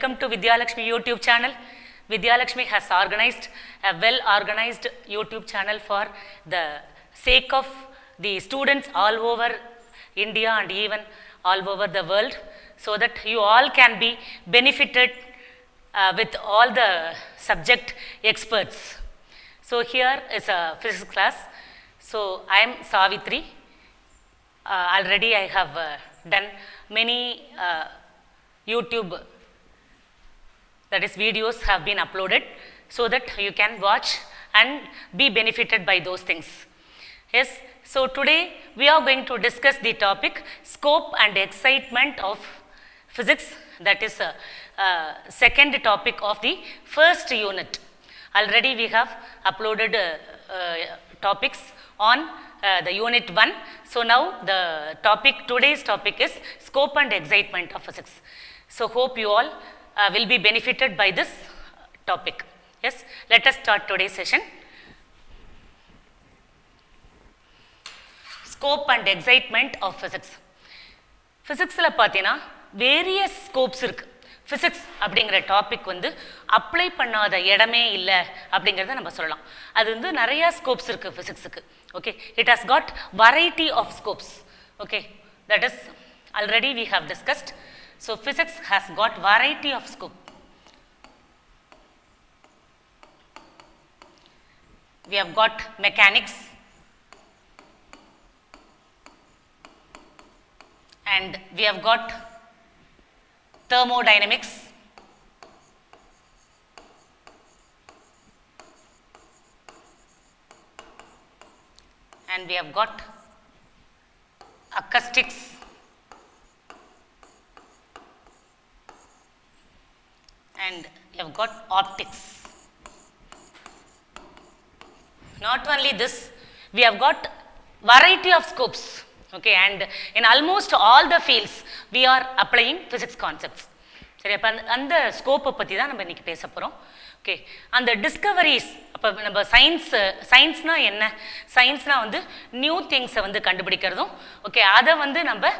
welcome to Vidyalakshmi YouTube channel. Vidyalakshmi has organized a well-organized YouTube channel for the sake of the students all over India and even all over the world, so that you all can be benefited with all the subject experts. So here is a physics class. So I am Savitri. Already I have done many YouTube, that is videos have been uploaded, so that you can watch and be benefited by those things. Yes, so today we are going to discuss the topic scope and excitement of physics, that is second topic of the first unit. Already we have uploaded topics on the unit 1. So now the topic, today's topic is scope and excitement of physics. So hope you all will be benefited by this topic. Yes, let us start today's session. Scope and excitement of physics. Physics la pathina various scopes irukku. Physics அப்படிங்கிற topic வந்து apply பண்ணாத இடமே இல்லை அப்படிங்கிறத நம்ம சொல்லலாம். அது வந்து நிறைய ஸ்கோப்ஸ் இருக்குது ஃபிசிக்ஸுக்கு. Okay, it has got variety of scopes. Okay, that is already we have discussed. So physics has got variety of scope. We have got mechanics and we have got thermodynamics and we have got acoustics and we have got optics. Not only this, we have got variety of scopes. Okay, and in almost all the fields we are applying physics concepts. சரி, அப்போ அந்த ஸ்கோப்பை பற்றி தான் நம்ம இன்றைக்கி பேச போகிறோம். Okay, அந்த டிஸ்கவரிஸ், அப்போ நம்ம சயின்ஸ்னால் என்ன? சயின்ஸ்னால் வந்து நியூ திங்ஸை வந்து கண்டுபிடிக்கிறதும், ஓகே, அதை வந்து நம்ம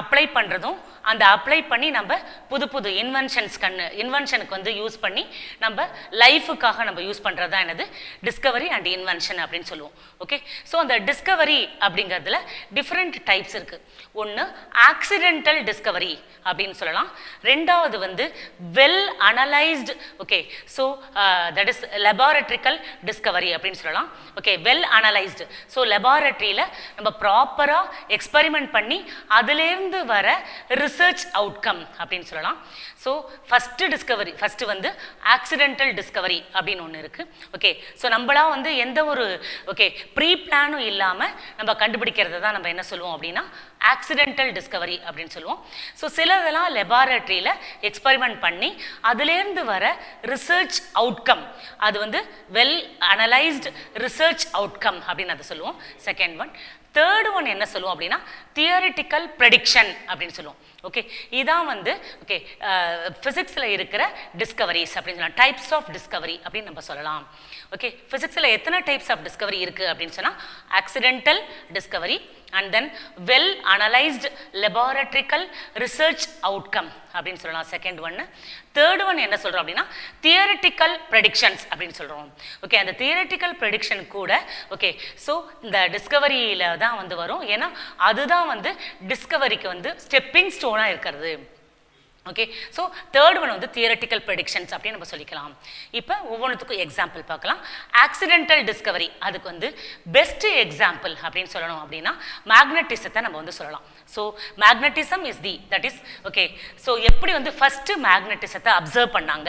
அப்ளை பண்ணுறதும், அந்த அப்ளை பண்ணி நம்ம புது புது இன்வென்ஷனுக்கு வந்து யூஸ் பண்ணி நம்ம லைஃபுக்காக நம்ம யூஸ் பண்ணுறது தான் என்னது டிஸ்கவரி அண்ட் இன்வென்ஷன் அப்படின்னு சொல்லுவோம். ஓகே, ஸோ அந்த டிஸ்கவரி அப்படிங்கிறதுல டிஃப்ரெண்ட் டைப்ஸ் இருக்குது. ஒன்று ஆக்சிடென்டல் டிஸ்கவரி அப்படின்னு சொல்லலாம். ரெண்டாவது வந்து well analysed, okay, so that is லெபார்டரிக்கல் டிஸ்கவரி அப்படின்னு சொல்லலாம். ஓகே, வெல் அனலைஸ்டு, ஸோ லெபார்டரியில் நம்ம ப்ராப்பராக எக்ஸ்பெரிமெண்ட் பண்ணி அதுலேருந்து வர ரிசர்ச் அவுட்கம் அப்படின்னு சொல்லலாம். ஸோ ஃபஸ்ட்டு டிஸ்கவரி, ஃபஸ்ட்டு வந்து ஆக்சிடென்டல் டிஸ்கவரி அப்படின்னு ஒன்று இருக்குது. ஓகே, ஸோ நம்மளாம் வந்து எந்த ஒரு ஓகே ப்ரீ பிளானும் இல்லாமல் நம்ம கண்டுபிடிக்கிறத தான் நம்ம என்ன சொல்லுவோம் அப்படின்னா ஆக்சிடென்டல் டிஸ்கவரி அப்படின்னு சொல்லுவோம். ஸோ சிலதெல்லாம் லெபார்டரியில் எக்ஸ்பெரிமெண்ட் பண்ணி அதுலேருந்து வர ரிசர்ச் அவுட்கம், அது வந்து வெல் அனலைஸ்டு ரிசர்ச் அவுட்கம் அப்படின்னு அதை சொல்லுவோம். Second one. தேர்டு ஒன் என்ன சொல்லுவோம் அப்படின்னா தியரிட்டிக்கல் ப்ரெடிக்ஷன் அப்படின்னு சொல்லுவோம். ஓகே, இதான் வந்து ஓகே ஃபிசிக்ஸில் இருக்கிற டிஸ்கவரிஸ் அப்படின்னு சொல்லலாம். டைப்ஸ் ஆஃப் டிஸ்கவரி அப்படின்னு நம்ம சொல்லலாம். ஓகே, ஃபிசிக்ஸில் எத்தனை டைப்ஸ் ஆஃப் டிஸ்கவரி இருக்குது அப்படின்னு சொன்னால் accidental Discovery and then well analyzed laboratorical research outcome அப்படின்னு சொல்லலாம். செகண்ட் ஒன்று. தேர்ட் ஒன் என்ன சொல்கிறோம் அப்படின்னா தியரிட்டிக்கல் ப்ரெடிக்ஷன்ஸ் அப்படின்னு சொல்கிறோம். ஓகே, அந்த தியரிட்டிக்கல் ப்ரெடிக்ஷன் கூட ஓகே ஸோ இந்த டிஸ்கவரியில் தான் வந்து வரும். ஏன்னா அதுதான் வந்து டிஸ்கவரிக்கு வந்து ஸ்டெப்பிங் ஸ்டோனாக இருக்கிறது. ஓகே, ஸோ தேர்ட் ஒன் வந்து தியரிட்டிக்கல் ப்ரெடிக்ஷன்ஸ் அப்படின்னு நம்ம சொல்லிக்கலாம். இப்போ ஒவ்வொன்றுத்துக்கும் எக்ஸாம்பிள் பார்க்கலாம். ஆக்சிடென்டல் டிஸ்கவரி, அதுக்கு வந்து பெஸ்ட் எக்ஸாம்பிள் அப்படின்னு சொல்லணும் அப்படின்னா மேக்னட்டிசத்தை நம்ம வந்து சொல்லலாம். So magnetism is the that is okay, so எப்படி வந்து ஃபஸ்ட்டு மேக்னட்டிசத்தை அப்சர்வ் பண்ணாங்க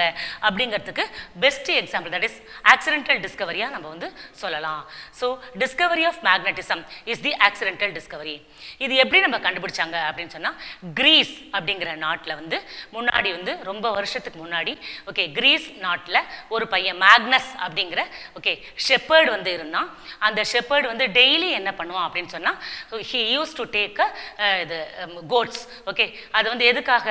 அப்படிங்கிறதுக்கு best example that is accidental டிஸ்கவரியாக நம்ம வந்து சொல்லலாம். So discovery of magnetism is the accidental discovery. இது எப்படி நம்ம கண்டுபிடிச்சாங்க அப்படின்னு சொன்னால் கிரீஸ் அப்படிங்கிற நாட்டில் வந்து முன்னாடி வந்து ரொம்ப வருஷத்துக்கு முன்னாடி ஓகே கிரீஸ் நாட்டில் ஒரு பையன் மேக்னஸ் அப்படிங்கிற ஓகே ஷெப்பர்டு வந்து இருந்தான். அந்த ஷெப்பர்டு வந்து டெய்லி என்ன பண்ணுவான் அப்படின்னு சொன்னால் ஹி யூஸ் டு டேக் இது கோட்ஸ். ஓகே, அது வந்து எதுக்காக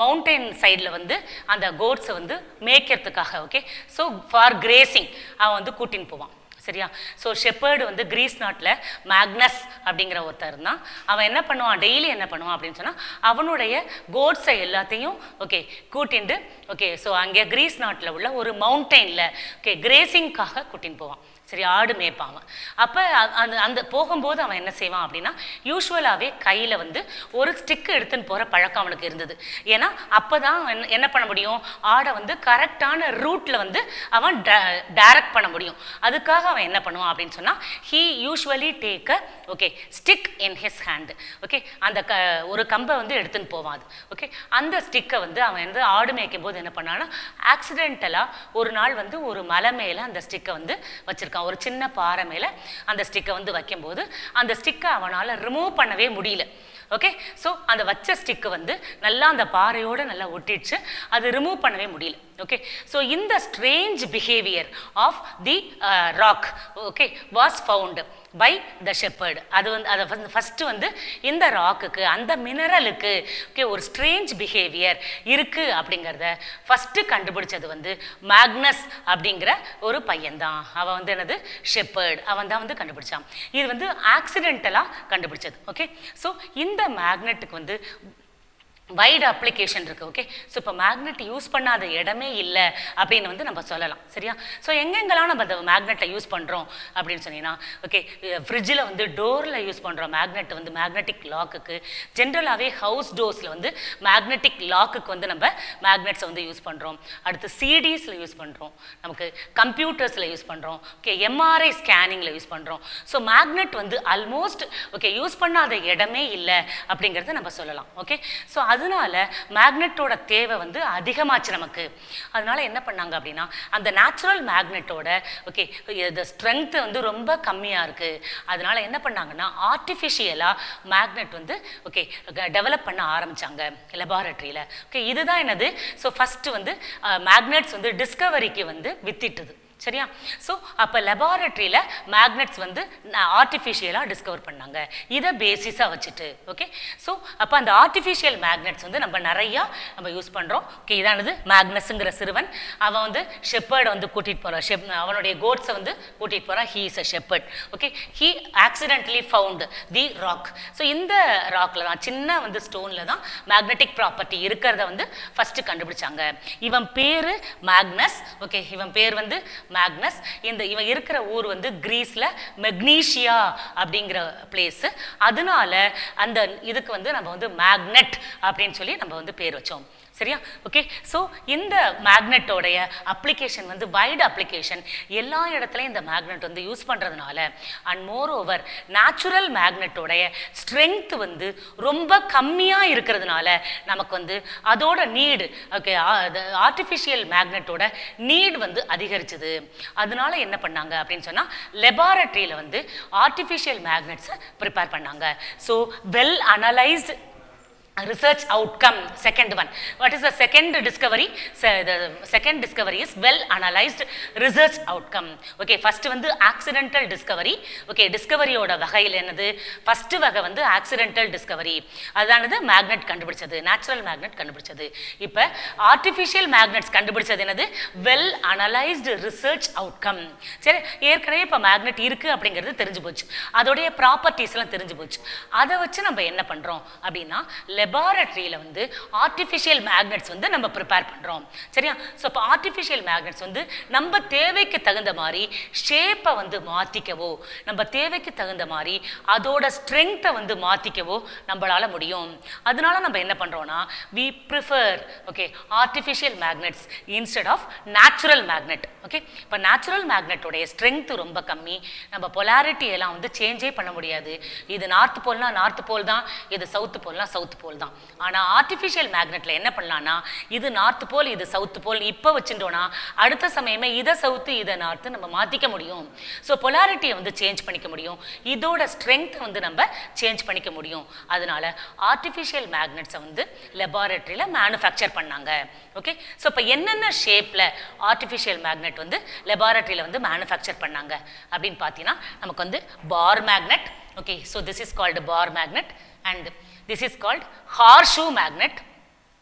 மவுண்டைன் சைடில் வந்து அந்த கோட்ஸை வந்து மேய்க்கிறதுக்காக. ஓகே, ஸோ ஃபார் கிரேசிங் அவன் வந்து கூட்டின்னு போவான். சரியா? ஸோ ஷெப்பர்டு வந்து கிரீஸ் நாட்டில் மேக்னஸ் அப்படிங்கிற ஒருத்தர் இருந்தான். அவன் என்ன பண்ணுவான், டெய்லி என்ன பண்ணுவான் அப்படின்னு சொன்னால் அவனுடைய கோட்ஸை எல்லாத்தையும் ஓகே கூட்டிண்டு ஓகே ஸோ அங்கே கிரீஸ் நாட்டில் உள்ள ஒரு மவுண்டெயினில் ஓகே கிரேசிங்காக கூட்டின்னு போவான். சரி, ஆடு மேய்ப்பான். அப்போ அந்த போகும்போது அவன் என்ன செய்வான் அப்படின்னா யூஸ்வலாகவே கையில் வந்து ஒரு ஸ்டிக்கு எடுத்துன்னு போகிற பழக்கம் அவனுக்கு இருந்தது. ஏன்னா அப்போ தான் என்ன பண்ண முடியும், ஆடை வந்து கரெக்டான ரூட்டில் வந்து அவன் டைரக்ட் பண்ண முடியும். அதுக்காக அவன் என்ன பண்ணுவான் அப்படின்னு சொன்னால் he usually take a okay stick in his hand. Okay, அந்த ஒரு கம்பை வந்து எடுத்துன்னு போவான். அது ஓகே, அந்த ஸ்டிக்கை வந்து அவன் வந்து ஆடு மேய்க்கும் போது என்ன பண்ணான்னா ஆக்சிடென்டலாக ஒரு நாள் வந்து ஒரு மலை மேலே அந்த ஸ்டிக்கை வந்து வச்சுருக்கான். ஒரு சின்ன பாறை மேலே அந்த ஸ்டிக்கை வந்து வைக்கும்போது அந்த ஸ்டிக்கை அவனால் ரிமூவ் பண்ணவே முடியல. ஓகே, ஸோ அந்த வச்ச ஸ்டிக்கு வந்து நல்லா அந்த பாறையோடு நல்லா ஒட்டிடுச்சு, அது ரிமூவ் பண்ணவே முடியல. ஓகே, ஸோ இந்த strange behaviour of the rock okay was found by the shepherd. அது வந்து அதை ஃபஸ்ட்டு வந்து இந்த ராக்குக்கு அந்த மினரலுக்கு ஓகே ஒரு ஸ்ட்ரேஞ்ச் பிஹேவியர் இருக்குது அப்படிங்கிறத ஃபஸ்ட்டு கண்டுபிடிச்சது வந்து மேக்னஸ் அப்படிங்கிற ஒரு பையன்தான். அவன் வந்து என்னது ஷெப்பர்டு, அவன் தான் வந்து கண்டுபிடிச்சான். இது வந்து ஆக்சிடென்டலாக கண்டுபிடிச்சது. ஓகே, ஸோ இந்த மேக்னெட்டுக்கு வந்து வைடு அப்ளிகேஷன் இருக்குது. ஓகே, ஸோ இப்போ மேக்னெட் யூஸ் பண்ணாத இடமே இல்லை அப்படின்னு வந்து நம்ம சொல்லலாம். சரியா? ஸோ எங்கெங்கெல்லாம் நம்ம அந்த மேக்னெட்டை யூஸ் பண்ணுறோம் அப்படின்னு சொன்னீங்கன்னா ஓகே ஃப்ரிட்ஜில் வந்து டோரில் யூஸ் பண்ணுறோம் மேக்னெட் வந்து மேக்னெட்டிக் லாக்குக்கு. ஜென்ரலாகவே ஹவுஸ் டோர்ஸில் வந்து மேக்னெட்டிக் லாக்குக்கு வந்து நம்ம மேக்னெட்ஸை வந்து யூஸ் பண்ணுறோம். அடுத்து சிடிஸில் யூஸ் பண்ணுறோம், நமக்கு கம்ப்யூட்டர்ஸில் யூஸ் பண்ணுறோம், ஓகே எம்ஆர்ஐ ஸ்கேனிங்கில் யூஸ் பண்ணுறோம். ஸோ மேக்னெட் வந்து ஆல்மோஸ்ட் ஓகே யூஸ் பண்ணாத இடமே இல்லை அப்படிங்கிறத நம்ம சொல்லலாம். ஓகே, ஸோ அதனால மேக்னெட்டோட தேவை வந்து அதிகமாச்சு நமக்கு. அதனால என்ன பண்ணாங்க அப்படின்னா அந்த நேச்சுரல் மேக்னெட்டோட ஓகே இந்த ஸ்ட்ரென்த் வந்து ரொம்ப கம்மியாக இருக்குது. அதனால என்ன பண்ணாங்கன்னா ஆர்டிஃபிஷியலாக மேக்னெட் வந்து ஓகே டெவலப் பண்ண ஆரம்பித்தாங்க லெபார்ட்டரியில். ஓகே, இதுதான் என்னது ஸோ ஃபஸ்ட்டு வந்து மேக்னெட்ஸ் வந்து டிஸ்கவரிக்கு வந்து வித்திட்டுது. சரியா? ஸோ அப்போ லெபார்ட்டரியில் மேக்னெட்ஸ் வந்து ஆர்டிஃபிஷியலாக டிஸ்கவர் பண்ணாங்க இதை பேசிஸாக வச்சுட்டு. ஓகே, ஸோ அப்போ அந்த ஆர்டிஃபிஷியல் மேக்னெட்ஸ் வந்து நம்ம நிறையா நம்ம யூஸ் பண்ணுறோம். ஓகே, இதானது மேக்னஸ்ங்கிற சிறுவன். அவன் வந்து ஷெப்பர்டை வந்து கூட்டிகிட்டு போகிறான், அவனுடைய கோட்ஸை வந்து கூட்டிகிட்டு போகிறான். He is a shepherd. Okay, he accidentally found the rock. So இந்த ராக்கில் தான் சின்ன வந்து ஸ்டோனில் தான் மேக்னெட்டிக் ப்ராப்பர்ட்டி இருக்கிறத வந்து ஃபஸ்ட்டு கண்டுபிடிச்சாங்க. இவன் பேர் மேக்னஸ். ஓகே, இவன் பேர் வந்து மேக்னஸ். இவன் இருக்கிற ஊர் வந்து கிரீஸ்ல மெக்னீஷியா அப்படிங்கிற பிளேஸ். அதனால அந்த இதுக்கு வந்து நம்ம வந்து மேக்னெட் அப்படின்னு சொல்லி நம்ம வந்து பேர் வச்சோம். சரியா? ஓகே, ஸோ இந்த மேக்னெட்டோடைய அப்ளிகேஷன் வந்து வைடு அப்ளிகேஷன். எல்லா இடத்துலையும் இந்த மேக்னெட் வந்து யூஸ் பண்ணுறதுனால அண்ட் மோர் ஓவர் நேச்சுரல் மேக்னெட்டோடைய ஸ்ட்ரென்த் வந்து ரொம்ப கம்மியாக இருக்கிறதுனால நமக்கு வந்து அதோட நீடு ஓகே ஆர்டிஃபிஷியல் மேக்னெட்டோட நீடு வந்து அதிகரிச்சுது. அதனால என்ன பண்ணாங்க அப்படின்னு சொன்னால் லெபார்ட்டரியில் வந்து ஆர்டிஃபிஷியல் மேக்னெட்ஸை ப்ரிப்பேர் பண்ணாங்க. So well analysed research outcome. Second one, what is the second discovery? The second discovery is well analyzed research outcome. Okay, first வந்து accidental discovery. Okay, discovery ஓட வகையில் என்னது, first வகை வந்து accidental discovery. அதானது மேக்னெட் கண்டுபிடிச்சது, natural magnet கண்டுபிடிச்சது. இப்போ artificial magnets கண்டுபிடிச்சது என்னது, வெல் அனலைஸ்டு ரிசர்ச் அவுட்கம். சரி, ஏற்கனவே இப்போ மேக்னெட் இருக்குது அப்படிங்கிறது தெரிஞ்சு போச்சு, அதோடைய ப்ராப்பர்ட்டிஸ்லாம் தெரிஞ்சு போச்சு. அதை வச்சு நம்ம என்ன பண்ணுறோம் அப்படின்னா லெபார்ட்டரியில் வந்து ஆர்டிஃபிஷியல் மேக்னெட்ஸ் வந்து நம்ம ப்ரிப்பேர் பண்ணுறோம். சரியா? ஸோ இப்போ ஆர்டிஃபிஷியல் மேக்னெட்ஸ் வந்து நம்ம தேவைக்கு தகுந்த மாதிரி ஷேப்பை வந்து மாற்றிக்கவோ, நம்ம தேவைக்கு தகுந்த மாதிரி அதோட ஸ்ட்ரென்த்தை வந்து மாற்றிக்கவோ நம்மளால் முடியும். அதனால நம்ம என்ன பண்ணுறோன்னா we prefer okay artificial magnets instead of natural magnet. Okay, இப்போ நேச்சுரல் மேக்னெட்டோடைய ஸ்ட்ரென்த்து ரொம்ப கம்மி, நம்ம பொலாரிட்டி எல்லாம் வந்து சேஞ்சே பண்ண முடியாது. இது நார்த் போல்னா நார்த் போல் தான், இது சவுத்து போல்னா சவுத் போல் தான். ஆனால் ஆர்டிஃபிஷியல் மேக்னெட்டில் என்ன பண்ணலான்னா இது நார்த் போல் இது சவுத் போல் இப்போ வச்சுட்டோன்னா அடுத்த சமயமே இதை சவுத்து இதை நார்த்து நம்ம மாற்றிக்க முடியும். ஸோ பொலாரிட்டியை வந்து சேஞ்ச் பண்ணிக்க முடியும், இதோட ஸ்ட்ரென்த்தை வந்து நம்ம சேஞ்ச் பண்ணிக்க முடியும். அதனால ஆர்டிஃபிஷியல் மேக்னெட்ஸை வந்து லெபார்ட்டரியில் மேனுஃபேக்சர் பண்ணாங்க. ஓகே, ஸோ இப்போ என்னென்ன ஷேப்பில் ஆர்டிஃபிஷியல் மேக்னெட் வந்து லெபார்ட்டரியில் வந்து மேனுஃபேக்சர் பண்ணாங்க அப்படின்னு பார்த்தீங்கன்னா நமக்கு வந்து bar magnet. Okay, so this is called bar magnet and this is called horseshoe magnet.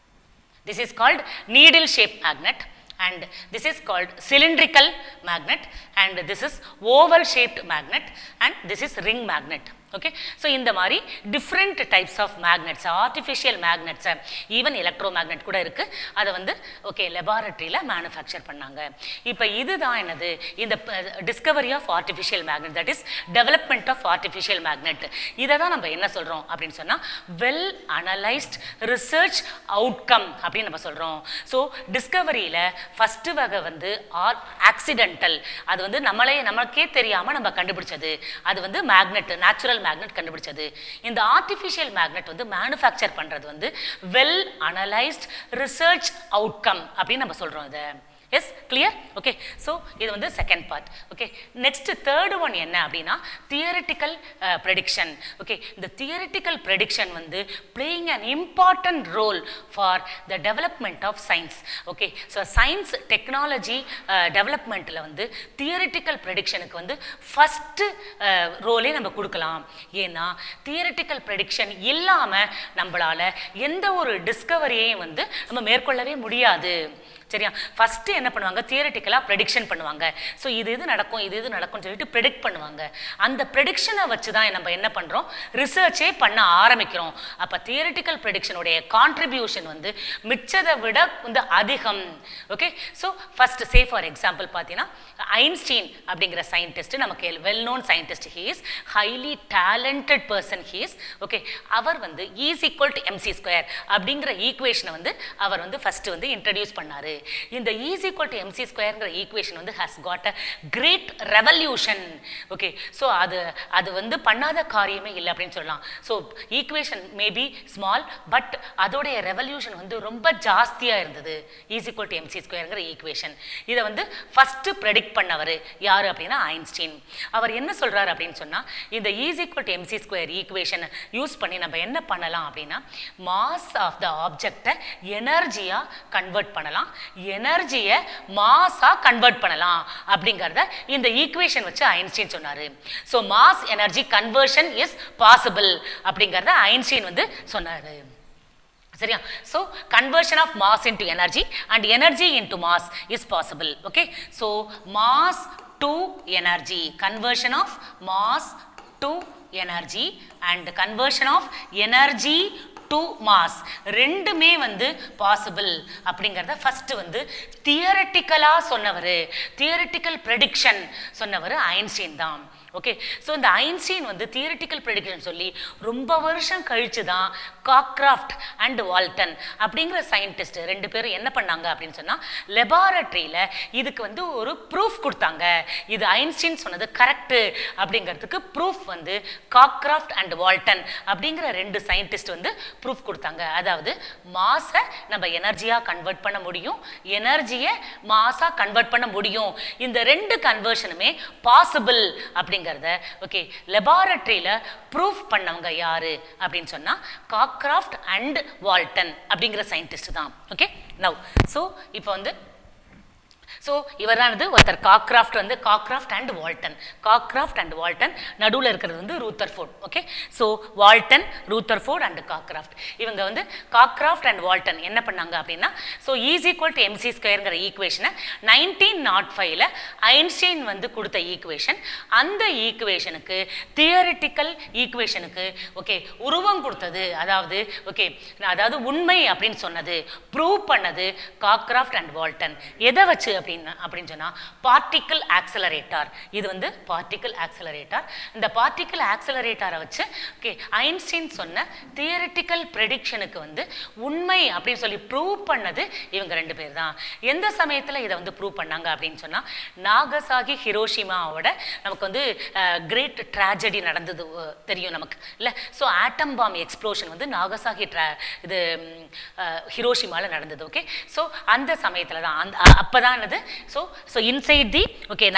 This is called needle shape magnet and this is called cylindrical magnet, and this is oval shaped magnet, and this is ring magnet. Okay, so இந்த மாதிரி different types of magnets, artificial magnets, even electromagnet கூட இருக்கு. அதை வந்து okay லெபார்டரியில் manufacture பண்ணாங்க. இப்போ இதுதான் என்னது இந்த discovery of artificial magnet, that is development of artificial magnet. இதை தான் நம்ம என்ன சொல்கிறோம் அப்படின்னு சொன்னால் வெல் அனலைஸ்ட் ரிசர்ச் அவுட்கம் அப்படின்னு நம்ம சொல்கிறோம். ஸோ டிஸ்கவரியில் ஃபஸ்ட்டு வகை வந்து ஆக்சிடென்டல், அது வந்து நமக்கே தெரியாமல் நம்ம கண்டுபிடிச்சது. அது வந்து மேக்னெட், நேச்சுரல் மேக்னெட் கண்டுபிடிச்சது. இந்த ஆர்டிஃபிஷியல் மேக்னெட் வந்து மேனுஃபேக்சர் பண்றது வந்து வெல் அனலைஸ்ட் ரிசர்ச் அவுட்கம் அப்படின்னு நம்ம சொல்றோம். இதை எஸ் கிளியர்? ஓகே, ஸோ இது வந்து second part. Okay, next third one என்ன அப்படின்னா தியரிட்டிக்கல் ப்ரெடிக்ஷன். ஓகே, இந்த தியரிட்டிக்கல் ப்ரெடிக்ஷன் வந்து playing an important role for the development of science. Okay, so science technology டெவலப்மெண்ட்டில் வந்து தியரிட்டிக்கல் ப்ரெடிக்ஷனுக்கு வந்து ஃபஸ்ட்டு ரோலே நம்ம கொடுக்கலாம். ஏன்னா தியரிட்டிக்கல் ப்ரெடிக்ஷன் இல்லாமல் நம்மளால் எந்த ஒரு டிஸ்கவரியையும் வந்து நம்ம மேற்கொள்ளவே முடியாது. சரியா? ஃபஸ்ட்டு என்ன பண்ணுவாங்க, தியரிட்டிக்கலாக ப்ரெடிக்ஷன் பண்ணுவாங்க. ஸோ இது நடக்கும், இது நடக்கும்னு சொல்லிட்டு ப்ரெடிக்ட் பண்ணுவாங்க. அந்த ப்ரெடிக்ஷனை வச்சு தான் நம்ம என்ன பண்ணுறோம், ரிசர்ச்சே பண்ண ஆரம்பிக்கிறோம். அப்போ தியரிட்டிக்கல் ப்ரெடிக்ஷனுடைய கான்ட்ரிபியூஷன் வந்து மிச்சதை விட வந்து அதிகம். Okay, so first say for example பார்த்தீங்கன்னா ஐன்ஸ்டீன் அப்படிங்கிற சயின்டிஸ்ட், நமக்கு well known scientist. He is highly talented person. He is okay, அவர் வந்து E is equal to MC square அப்படிங்கிற ஈக்குவேஷனை வந்து அவர் வந்து ஃபஸ்ட்டு வந்து இன்ட்ரடியூஸ் பண்ணார். இந்த ஈஸ் ஈக்குவல் டு எம்சி ஸ்கொயர்ங்கிற ஈக்குவேஷன் வந்து has got a great revolution. Okay, so அது வந்து பண்ணாத காரியமே இல்லை அப்படின்னு சொல்லலாம். So equation maybe small, but அதோடைய ரெவல்யூஷன் வந்து ரொம்ப ஜாஸ்தியாக இருந்தது. ஈஸ் ஈக்குவல் டு எம்சி ஸ்கொயர்ங்கிற ஈக்குவேஷன் இதை வந்து ஃபஸ்ட்டு ப்ரெடிக்ட் பண்ணவர் யார் அப்படின்னா ஐன்ஸ்டீன். அவர் என்ன சொல்கிறார் அப்படின்னு சொன்னால், இந்த is equal to MC square ஈக்குவேஷனை யூஸ் பண்ணி நம்ம என்ன பண்ணலாம் அப்படின்னா மாஸ் ஆஃப் த ஆப்ஜெக்டை எனர்ஜியாக கன்வெர்ட் பண்ணலாம், எனர்ஜியை மாஸா கன்வெர்ட் பண்ணலாம் அப்படிங்கறத இந்த ஈக்குவேஷன் வச்சு ஐன்ஸ்டீன் சொன்னாரு. So mass energy conversion is possible அப்படிங்கறத ஐன்ஸ்டீன் வந்து சொன்னாரு. சரியா? So conversion of mass into energy and energy into mass is possible. Okay, so mass to energy, conversion of mass to energy and conversion of energy to mass ரெண்டுமே வந்து possible அப்படிங்கிறத first வந்து தியரட்டிக்கலாக சொன்னவர், theoretical prediction சொன்னவர் Einstein தான். Okay, so இந்த Einstein வந்து தியரிட்டிக்கல் ப்ரெடிக்ஷன் சொல்லி ரொம்ப வருஷம் கழிச்சு தான் காக்ராஃப்ட் அண்ட் வால்டன் அப்படிங்கிற சயின்டிஸ்ட் ரெண்டு பேரும் என்ன பண்ணாங்க அப்படின்னு சொன்னால் லெபார்டரியில் இதுக்கு வந்து ஒரு ப்ரூஃப் கொடுத்தாங்க. இது ஐன்ஸ்டீன் சொன்னது கரெக்டு அப்படிங்கிறதுக்கு ப்ரூஃப் வந்து காக்ராஃப்ட் அண்ட் வால்டன் அப்படிங்கிற ரெண்டு சயின்டிஸ்ட் வந்து ப்ரூஃப் கொடுத்தாங்க. அதாவது மாஸை நம்ம எனர்ஜியாக கன்வெர்ட் பண்ண முடியும், எனர்ஜியை மாஸாக கன்வெர்ட் பண்ண முடியும். இந்த ரெண்டு கன்வர்ஷனுமே பாசிபிள் அப்படிங்கிறத ஓகே லெபார்டரியில் ப்ரூஃப் பண்ணவங்க யாரு அப்படின்னு சொன்னா காக்ராஃப்ட் அண்ட் வால்டன் அப்படிங்கிற சயின்டிஸ்ட் தான். ஓகே, நவ் ஸோ இப்போ வந்து ஸோ இவர் தான் வந்து ஒருத்தர் காக்ராஃப்ட் வந்து Cockcroft and Walton, Cockcroft and Walton நடுவில் இருக்கிறது வந்து Rutherford. Okay, so Walton, Rutherford and Cockcroft இவங்க வந்து காக்ராஃப்ட் அண்ட் வால்டன் என்ன பண்ணாங்க அப்படின்னா so E is equal to MC ஸ்கொயருங்கிற ஈக்குவேஷனை 1905 ஐன்ஸ்டீன் வந்து கொடுத்த ஈக்குவேஷன். அந்த ஈக்குவேஷனுக்கு தியரிட்டிக்கல் ஈக்குவேஷனுக்கு ஓகே உருவம் கொடுத்தது, அதாவது ஓகே அதாவது உண்மை அப்படின்னு சொன்னது, ப்ரூவ் பண்ணது காக்ராஃப்ட் அண்ட் வால்டன். எதை வச்சு அப்படின்னு சொன்னா பார்ட்டிகிள் ஆக்சலரேட்டர். இது வந்து பார்ட்டிகிள் ஆக்சலரேட்டர். இந்த பார்ட்டிகிள் ஆக்சலரேட்டரை வச்சு ஓகே ஐன்ஸ்டீன் சொன்ன தியரிட்டிக்கல் ப்ரெடிக்ஷனுக்கு வந்து உண்மை அப்படின்னு சொல்லி ப்ரூவ் பண்ணது இவங்க ரெண்டு பேர் தான். எந்த சமயத்தில் இதை வந்து ப்ரூவ் பண்ணாங்க அப்படின்னு சொன்னா நாகசாகி ஹிரோஷிமாவோட நமக்கு வந்து கிரேட் ட்ராஜடி நடந்தது தெரியும் நமக்கு இல்லை. ஸோ ஆட்டம் பாம் எக்ஸ்ப்ளோஷன் வந்து நாகசாகி இது ஹிரோஷிமாவில் நடந்தது. ஓகே, ஸோ அந்த சமயத்தில் தான் அப்போதான் என்னது so inside the okay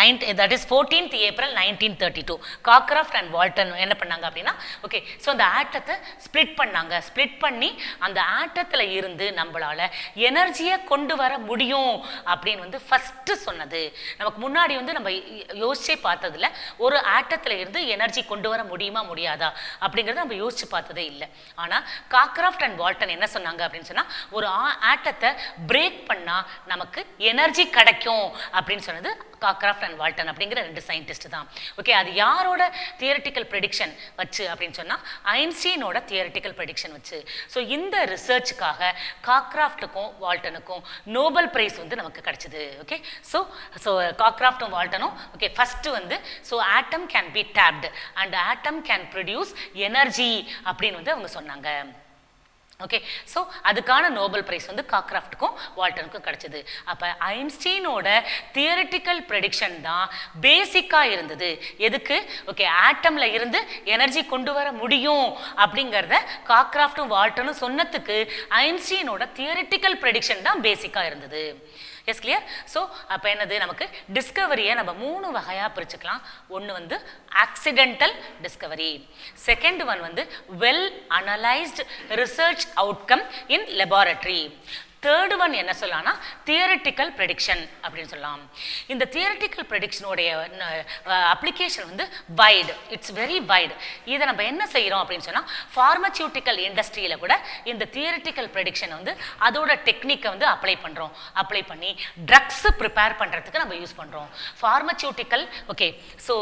that is 14th April 1932 Cockcroft and Walton என்ன பண்ணாங்க அப்படின்னா ஓகே ஸோ அந்த ஆட்டத்தை ஸ்பிளிட் பண்ணாங்க. ஸ்பிளிட் பண்ணி அந்த ஆட்டத்தில் இருந்து நம்மளால எனர்ஜியை கொண்டு வர முடியும் அப்படின்னு வந்து ஃபர்ஸ்ட் சொன்னது. நமக்கு முன்னாடி வந்து நம்ம யோசிச்சே பார்த்ததில்ல ஒரு ஆட்டத்தில் இருந்து எனர்ஜி கொண்டு வர முடியுமா முடியாதா அப்படிங்கிறத நம்ம யோசிச்சு பார்த்ததே இல்லை. ஆனால் காக்ராஃப்ட் அண்ட் வால்டன் என்ன சொன்னாங்க அப்படின்னு சொன்னால் ஒரு ஆட்டத்தை பிரேக் பண்ணால் நமக்கு எனர்ஜி கிடைக்கும் அப்படின்னு சொன்னது காக்ராஃப்ட் அண்ட் வால்டன் அப்படிங்கிற 2 சயின்டிஸ்ட் தான். ஓகே, அது யாரோட தியரிட்டிக்கல் ப்ரெடிக்ஷன் வச்சு அப்படின்னு சொன்னால் ஐன்ஸ்டீனோட தியரிட்டிக்கல் ப்ரெடிக்ஷன் வச்சு. ஸோ இந்த ரிசர்ச்சுக்காக காக்ராஃப்ட்டுக்கும் வால்டனுக்கும் நோபல் பிரைஸ் வந்து நமக்கு கிடைச்சது. ஓகே, ஸோ காக்ராஃப்டும் வால்டனும் ஓகே ஃபஸ்ட்டு வந்து so atom can be tapped and atom can produce energy அப்படின்னு வந்து அவங்க சொன்னாங்க. ஓகே, ஸோ அதுக்கான நோபல் பிரைஸ் வந்து காக்ராஃப்ட்டுக்கும் வால்டனுக்கும் கிடைச்சது. அப்போ ஐன்ஸ்டீனோட தியரிட்டிக்கல் ப்ரெடிக்ஷன் தான் பேசிக்காக இருந்தது. எதுக்கு? ஓகே, ஆட்டம்ல இருந்து எனர்ஜி கொண்டு வர முடியும் அப்படிங்கிறத காக்ராஃப்ட்டும் வால்டனும் சொன்னதுக்கு ஐன்ஸ்டீனோட தியரிட்டிக்கல் ப்ரெடிக்ஷன் தான் பேசிக்காக இருந்தது. Yes clear? ஸோ அப்போ என்னது, நமக்கு டிஸ்கவரியை நம்ம 3 வகையாக பிரிச்சுக்கலாம். ஒன்று வந்து ஆக்சிடென்டல் டிஸ்கவரி, செகண்ட் ஒன் வந்து வெல் அனலைஸ்டு ரிசர்ச் அவுட்கம் இன் லெபார்டரி, தேர்ட் ஒன் என்ன சொல்லலாம்னா தியரிட்டிக்கல் ப்ரெடிக்ஷன் அப்படின்னு சொல்லலாம். இந்த தியரிட்டிக்கல் ப்ரெடிக்ஷனுடைய அப்ளிகேஷன் வந்து வைடு, இட்ஸ் வெரி வைடு. இதை நம்ம என்ன செய்கிறோம் அப்படின்னு சொன்னால் ஃபார்மசியூட்டிக்கல் இண்டஸ்ட்ரியில் கூட இந்த தியரிட்டிக்கல் ப்ரெடிக்ஷனை வந்து அதோட டெக்னிக்கை வந்து அப்ளை பண்ணி ட்ரக்ஸ் ப்ரிப்பேர் பண்ணுறதுக்கு நம்ம யூஸ் பண்ணுறோம். ஃபார்மசியூட்டிக்கல் ஓகே ஸோ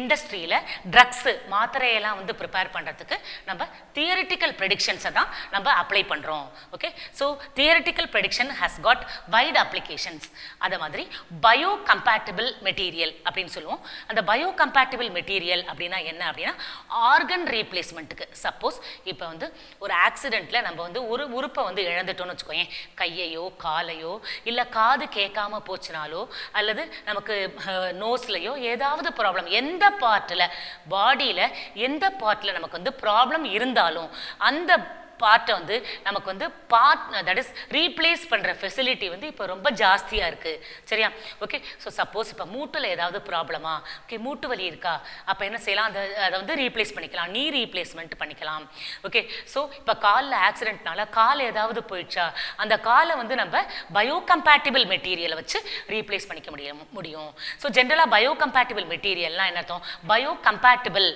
இண்டஸ்ட்ரியில் ட்ரக்ஸு மாத்திரையெல்லாம் வந்து ப்ரிப்பேர் பண்ணுறதுக்கு நம்ம தியரிட்டிக்கல் ப்ரெடிக்ஷன்ஸை தான் நம்ம அப்ளை பண்ணுறோம். Okay, so theoretical prediction has got wide applications. அதே மாதிரி biocompatible material அப்படின்னு சொல்லுவோம். அந்த biocompatible material அப்படின்னா என்ன அப்படின்னா ஆர்கன் ரீப்ளேஸ்மெண்ட்டுக்கு. சப்போஸ் இப்போ வந்து ஒரு ஆக்சிடென்ட்ல நம்ம வந்து ஒரு உறுப்பை வந்து இழந்துட்டோம்னு வச்சுக்கோங்க, கையையோ காலையோ இல்லை காது கேட்காம போச்சுனாலோ அல்லது நமக்கு நோஸ்லையோ ஏதாவது ப்ராப்ளம், எந்த பார்ட்டில் பாடியில் எந்த பார்ட்டில் நமக்கு வந்து ப்ராப்ளம் இருந்தாலும் அந்த பார்ட்டை வந்து நமக்கு வந்து தட் இஸ் ரீப்ளேஸ் பண்ணுற ஃபெசிலிட்டி வந்து இப்போ ரொம்ப ஜாஸ்தியாக இருக்குது. சரியா? ஓகே, ஸோ சப்போஸ் இப்போ மூட்டில் ஏதாவது ப்ராப்ளமா, ஓகே மூட்டு வலி இருக்கா, அப்போ என்ன செய்யலாம், அதை வந்து ரீப்ளேஸ் பண்ணிக்கலாம், நீ ரீப்ளேஸ்மெண்ட் பண்ணிக்கலாம். ஓகே, ஸோ இப்போ காலில் ஆக்சிடென்ட்னால கால் ஏதாவது போயிடுச்சா, அந்த காலை வந்து நம்ம பயோகம்பேட்டிபிள் மெட்டீரியலை வச்சு ரீப்ளேஸ் பண்ணிக்க முடியும். ஸோ ஜென்ரலாக பயோகம்பேட்டிபிள் மெட்டீரியல்னால் என்ன அர்த்தம்? பயோகம்பேட்டிபிள்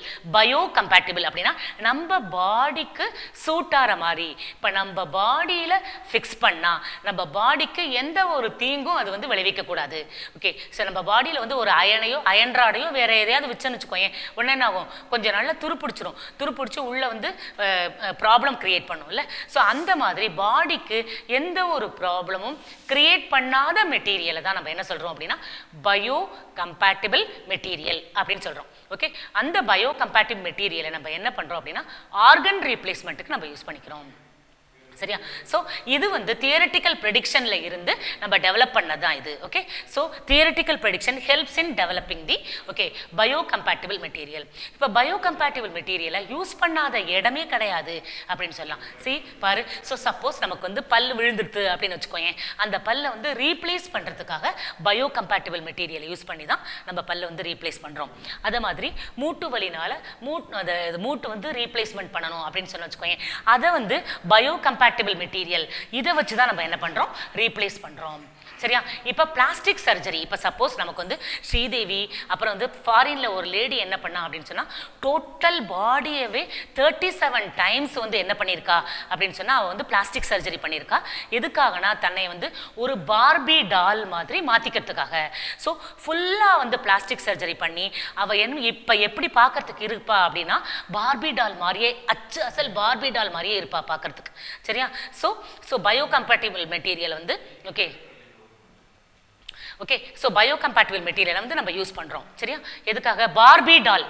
அப்படின்னா நம்ம பாடிக்கு சூட்டார மாதிரி. இப்போ நம்ம பாடியில் ஃபிக்ஸ் பண்ணால் நம்ம பாடிக்கு எந்த ஒரு தீங்கும் அது வந்து விளைவிக்க கூடாது. ஓகே, ஸோ நம்ம பாடியில் வந்து ஒரு அயன்ராடையோ வேற எதையாவது வச்சுன்னு வச்சுக்கோங்க, உடனே என்ன ஆகும், கொஞ்சம் நல்லா துருப்பிடிச்சு உள்ளே வந்து ப்ராப்ளம் கிரியேட் பண்ணும்ல. ஸோ அந்த மாதிரி பாடிக்கு எந்த ஒரு ப்ராப்ளமும் கிரியேட் பண்ணாத மெட்டீரியலை தான் நம்ம என்ன சொல்கிறோம் அப்படின்னா பயோ கம்பேட்டிபிள் மெட்டீரியல் அப்படின்னு சொல்கிறோம். ஓகே, அந்த பயோ கம்பேட்டிபிள் மெட்டீரியலை நம்ம என்ன பண்ணுறோம் அப்படின்னா ஆர்கன் ரீப்ளேஸ்மெண்ட்டுக்கு நம்ம யூஸ் பண்ணிக்கிறோம். சரியா? ஸோ இது வந்து தியரிட்டிக்கல் ப்ரெடிக்ஷனில் இருந்து நம்ம டெவலப் பண்ணதான் இது. Okay, so theoretical prediction helps in developing the okay bio compatible material. இப்போ பயோ கம்பேட்டிபிள் மெட்டீரியலை யூஸ் பண்ணாத இடமே கிடையாது அப்படின்னு சொல்லலாம். பாரு, ஸோ சப்போஸ் நமக்கு வந்து பல் விழுந்துடுது அப்படின்னு வச்சுக்கோங்க, அந்த பல்லை வந்து ரீப்ளேஸ் பண்ணுறதுக்காக பயோ கம்பேட்டிபிள் மெட்டீரியலை யூஸ் பண்ணி தான் நம்ம பல்லை வந்து ரீப்ளேஸ் பண்ணுறோம். அதே மாதிரி மூட்டு வலினால மூட்டு வந்து ரீப்ளேஸ்மெண்ட் பண்ணணும் அப்படின்னு சொல்லி வச்சுக்கோங்க, அதை வந்து பயோ கம்பேட்டிபிள் மெட்டீரியல் இதை வச்சு தான் நம்ம என்ன பண்ணுறோம், ரீப்ளேஸ் பண்ணுறோம். சரியா? இப்போ பிளாஸ்டிக் சர்ஜரி, இப்போ சப்போஸ் நமக்கு வந்து ஸ்ரீதேவி அப்புறம் வந்து ஃபாரின்ல ஒரு லேடி என்ன பண்ணா அப்படின்னு சொன்னால் டோட்டல் பாடியவே 37 டைம்ஸ் வந்து என்ன பண்ணியிருக்கா அப்படின்னு சொன்னால் அவள் வந்து பிளாஸ்டிக் சர்ஜரி பண்ணியிருக்கா. எதுக்காகனா தன்னை வந்து ஒரு பார்பி டால் மாதிரி மாற்றிக்கிறதுக்காக. ஸோ ஃபுல்லாக வந்து பிளாஸ்டிக் சர்ஜரி பண்ணி அவள் இப்போ எப்படி பார்க்கறதுக்கு இருப்பா அப்படின்னா பார்பி டால் மாதிரியே, அசல் பார்பி டால் மாதிரியே இருப்பா பார்க்கறதுக்கு. சரியா? ஸோ பயோ கம்பேட்டிபிள் மெட்டீரியல் வந்து ஓகே ஸோ பயோகம்பேட்டிபிள் மெட்டீரியலை வந்து நம்ம யூஸ் பண்ணுறோம். சரியா? எதுக்காக? பார்பி டால்